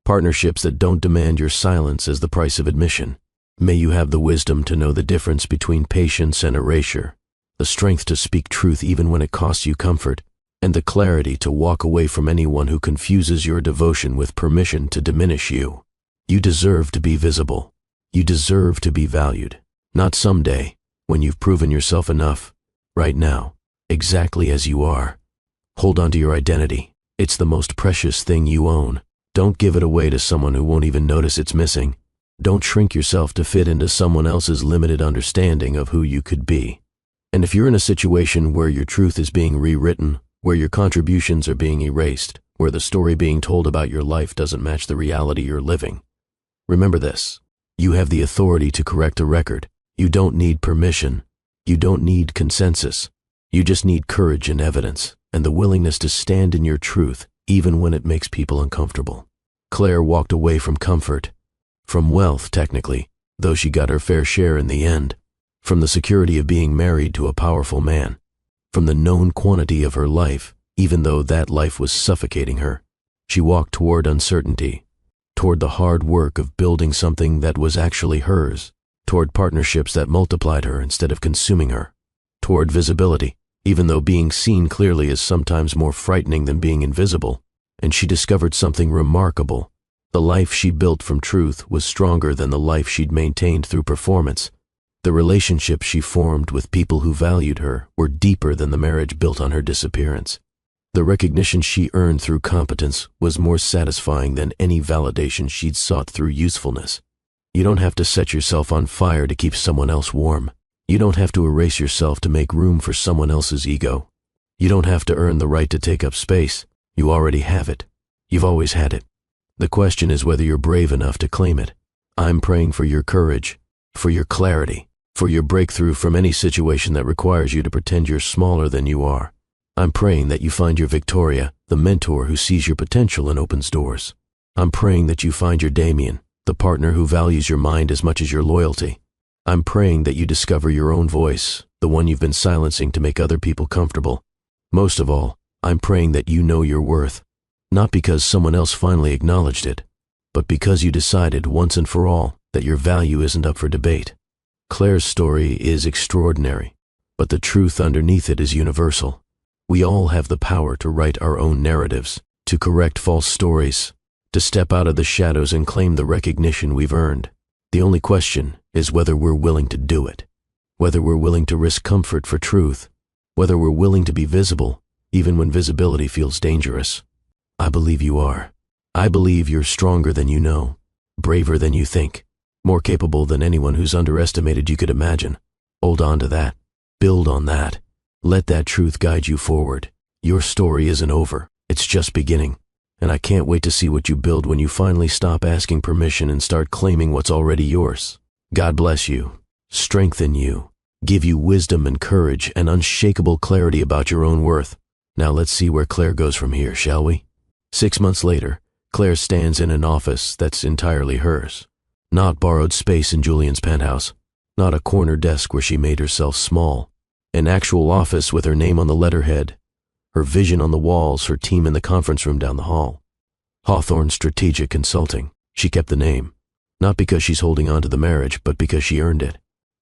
partnerships that don't demand your silence as the price of admission. May you have the wisdom to know the difference between patience and erasure, the strength to speak truth even when it costs you comfort, and the clarity to walk away from anyone who confuses your devotion with permission to diminish you. You deserve to be visible. You deserve to be valued. Not someday, when you've proven yourself enough. Right now, exactly as you are. Hold on to your identity. It's the most precious thing you own. Don't give it away to someone who won't even notice it's missing. Don't shrink yourself to fit into someone else's limited understanding of who you could be. And if you're in a situation where your truth is being rewritten, where your contributions are being erased, where the story being told about your life doesn't match the reality you're living, remember this. You have the authority to correct a record. You don't need permission. You don't need consensus. You just need courage and evidence, and the willingness to stand in your truth, even when it makes people uncomfortable. Claire walked away from comfort, from wealth technically, though she got her fair share in the end, from the security of being married to a powerful man, from the known quantity of her life, even though that life was suffocating her. She walked toward uncertainty, toward the hard work of building something that was actually hers, toward partnerships that multiplied her instead of consuming her, toward visibility, even though being seen clearly is sometimes more frightening than being invisible. And she discovered something remarkable. The life she built from truth was stronger than the life she'd maintained through performance. The relationships she formed with people who valued her were deeper than the marriage built on her disappearance. The recognition she earned through competence was more satisfying than any validation she'd sought through usefulness. You don't have to set yourself on fire to keep someone else warm. You don't have to erase yourself to make room for someone else's ego. You don't have to earn the right to take up space. You already have it. You've always had it. The question is whether you're brave enough to claim it. I'm praying for your courage, for your clarity, for your breakthrough from any situation that requires you to pretend you're smaller than you are. I'm praying that you find your Victoria, the mentor who sees your potential and opens doors. I'm praying that you find your Damien, the partner who values your mind as much as your loyalty. I'm praying that you discover your own voice, the one you've been silencing to make other people comfortable. Most of all, I'm praying that you know your worth, not because someone else finally acknowledged it, but because you decided once and for all that your value isn't up for debate. Claire's story is extraordinary, but the truth underneath it is universal. We all have the power to write our own narratives, to correct false stories, to step out of the shadows and claim the recognition we've earned. The only question is whether we're willing to do it, whether we're willing to risk comfort for truth, whether we're willing to be visible, even when visibility feels dangerous. I believe you are. I believe you're stronger than you know, braver than you think, more capable than anyone who's underestimated you could imagine. Hold on to that. Build on that. Let that truth guide you forward. Your story isn't over. It's just beginning. And I can't wait to see what you build when you finally stop asking permission and start claiming what's already yours. God bless you, strengthen you, give you wisdom and courage and unshakable clarity about your own worth. Now let's see where Claire goes from here, shall we? 6 months later, Claire stands in an office that's entirely hers. Not borrowed space in Julian's penthouse, not a corner desk where she made herself small. An actual office with her name on the letterhead, her vision on the walls, her team in the conference room down the hall. Hawthorne Strategic Consulting. She kept the name, not because she's holding on to the marriage, but because she earned it.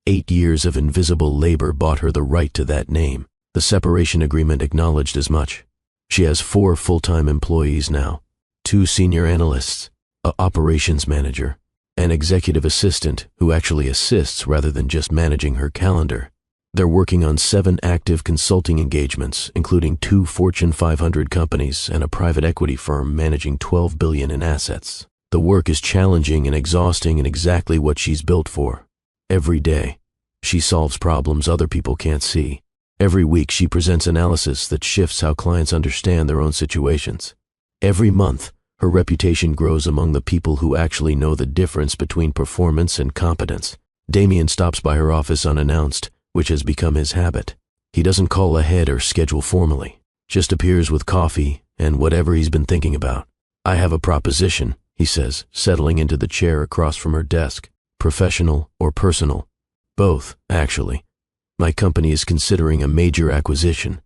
8 years of invisible labor bought her the right to that name. The separation agreement acknowledged as much. She has 4 full-time employees now, 2 senior analysts, an operations manager, an executive assistant who actually assists rather than just managing her calendar. They're working on 7 active consulting engagements, including 2 Fortune 500 companies and a private equity firm managing $12 billion in assets. The work is challenging and exhausting and exactly what she's built for. Every day, she solves problems other people can't see. Every week, she presents analysis that shifts how clients understand their own situations. Every month, her reputation grows among the people who actually know the difference between performance and competence. Damien stops by her office unannounced, which has become his habit. He doesn't call ahead or schedule formally, just appears with coffee and whatever he's been thinking about. I have a proposition, he says, settling into the chair across from her desk. Professional or personal? Both, actually. My company is considering a major acquisition.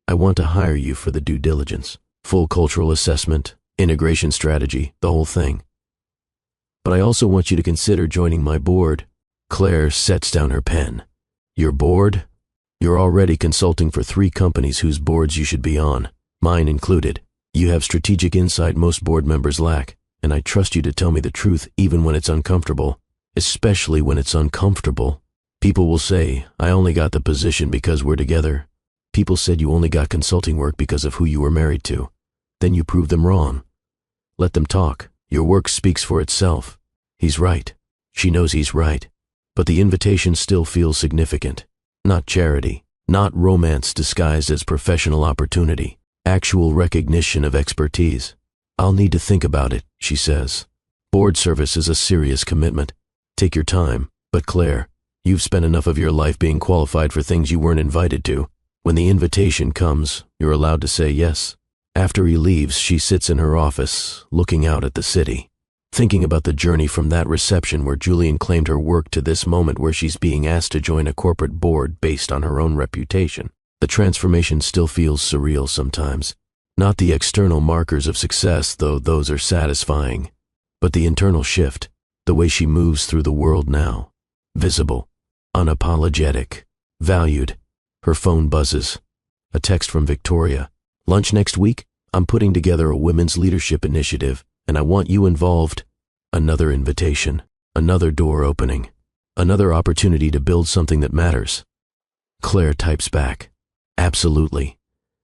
I want to hire you for the due diligence, full cultural assessment, integration strategy, the whole thing. But I also want you to consider joining my board. Claire sets down her pen. Your board? You're already consulting for 3 companies whose boards you should be on, mine included. You have strategic insight most board members lack, and I trust you to tell me the truth even when it's uncomfortable, especially when it's uncomfortable. People will say, I only got the position because we're together. People said you only got consulting work because of who you were married to. Then you prove them wrong. Let them talk. Your work speaks for itself. He's right. She knows he's right. But the invitation still feels significant. Not charity, not romance disguised as professional opportunity, actual recognition of expertise. I'll need to think about it, she says. Board service is a serious commitment. Take your time, but Claire, you've spent enough of your life being qualified for things you weren't invited to. When the invitation comes, you're allowed to say yes. After he leaves, she sits in her office, looking out at the city, thinking about the journey from that reception where Julian claimed her work to this moment where she's being asked to join a corporate board based on her own reputation. The transformation still feels surreal sometimes. Not the external markers of success, though those are satisfying, but the internal shift, the way she moves through the world now. Visible, unapologetic, valued. Her phone buzzes. A text from Victoria. Lunch next week? I'm putting together a women's leadership initiative, and I want you involved. Another invitation, another door opening, another opportunity to build something that matters. Claire types back, absolutely.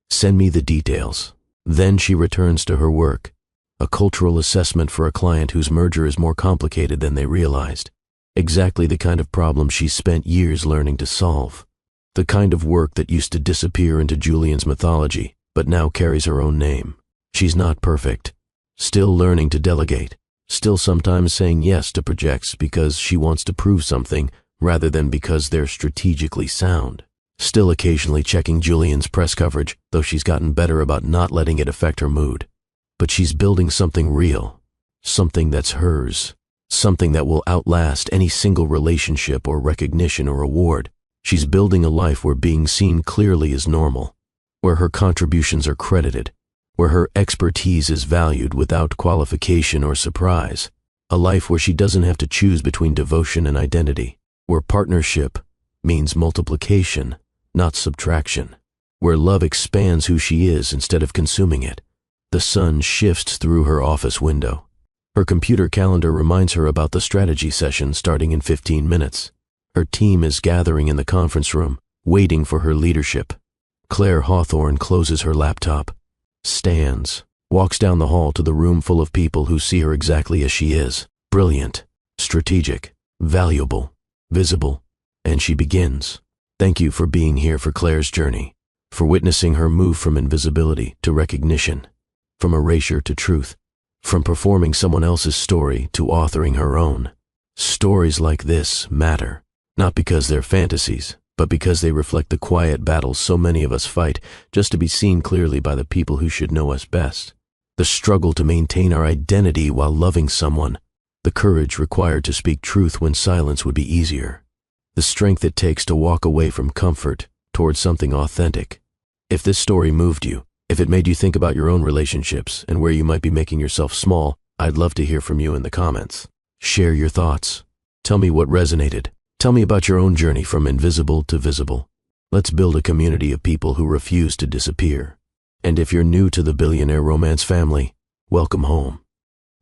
Send me the details. Then she returns to her work, a cultural assessment for a client whose merger is more complicated than they realized. Exactly the kind of problem she's spent years learning to solve. The kind of work that used to disappear into Julian's mythology, but now carries her own name. She's not perfect. Still learning to delegate, still sometimes saying yes to projects because she wants to prove something rather than because they're strategically sound. still occasionally checking Julian's press coverage, though she's gotten better about not letting it affect her mood. But she's building something real, something that's hers, something that will outlast any single relationship or recognition or award. She's building a life where being seen clearly is normal, where her contributions are credited, where her expertise is valued without qualification or surprise. A life where she doesn't have to choose between devotion and identity, where partnership means multiplication, not subtraction, where love expands who she is instead of consuming it. The sun shifts through her office window. Her computer calendar reminds her about the strategy session starting in 15 minutes. Her team is gathering in the conference room, waiting for her leadership. Claire Hawthorne closes her laptop, stands, walks down the hall to the room full of people who see her exactly as she is, brilliant, strategic, valuable, visible, and she begins. Thank you for being here for Claire's journey, for witnessing her move from invisibility to recognition, from erasure to truth, from performing someone else's story to authoring her own. Stories like this matter, not because they're fantasies, but because they reflect the quiet battles so many of us fight just to be seen clearly by the people who should know us best. The struggle to maintain our identity while loving someone, the courage required to speak truth when silence would be easier, the strength it takes to walk away from comfort towards something authentic. If this story moved you, if it made you think about your own relationships and where you might be making yourself small, I'd love to hear from you in the comments. Share your thoughts. Tell me what resonated. Tell me about your own journey from invisible to visible. Let's build a community of people who refuse to disappear. And if you're new to the Billionaire Romance family, welcome home.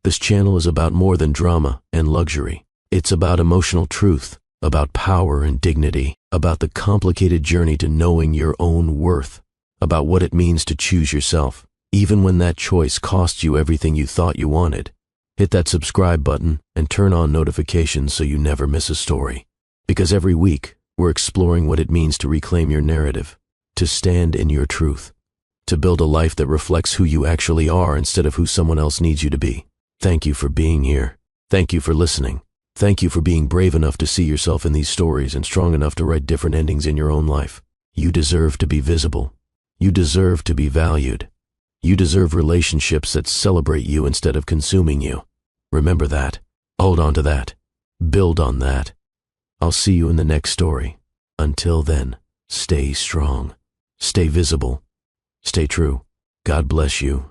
This channel is about more than drama and luxury. It's about emotional truth, about power and dignity, about the complicated journey to knowing your own worth, about what it means to choose yourself, even when that choice costs you everything you thought you wanted. Hit that subscribe button and turn on notifications so you never miss a story. Because every week, we're exploring what it means to reclaim your narrative, to stand in your truth, to build a life that reflects who you actually are instead of who someone else needs you to be. Thank you for being here. Thank you for listening. Thank you for being brave enough to see yourself in these stories and strong enough to write different endings in your own life. You deserve to be visible. You deserve to be valued. You deserve relationships that celebrate you instead of consuming you. Remember that. Hold on to that. Build on that. I'll see you in the next story. Until then, stay strong, stay visible, stay true. God bless you.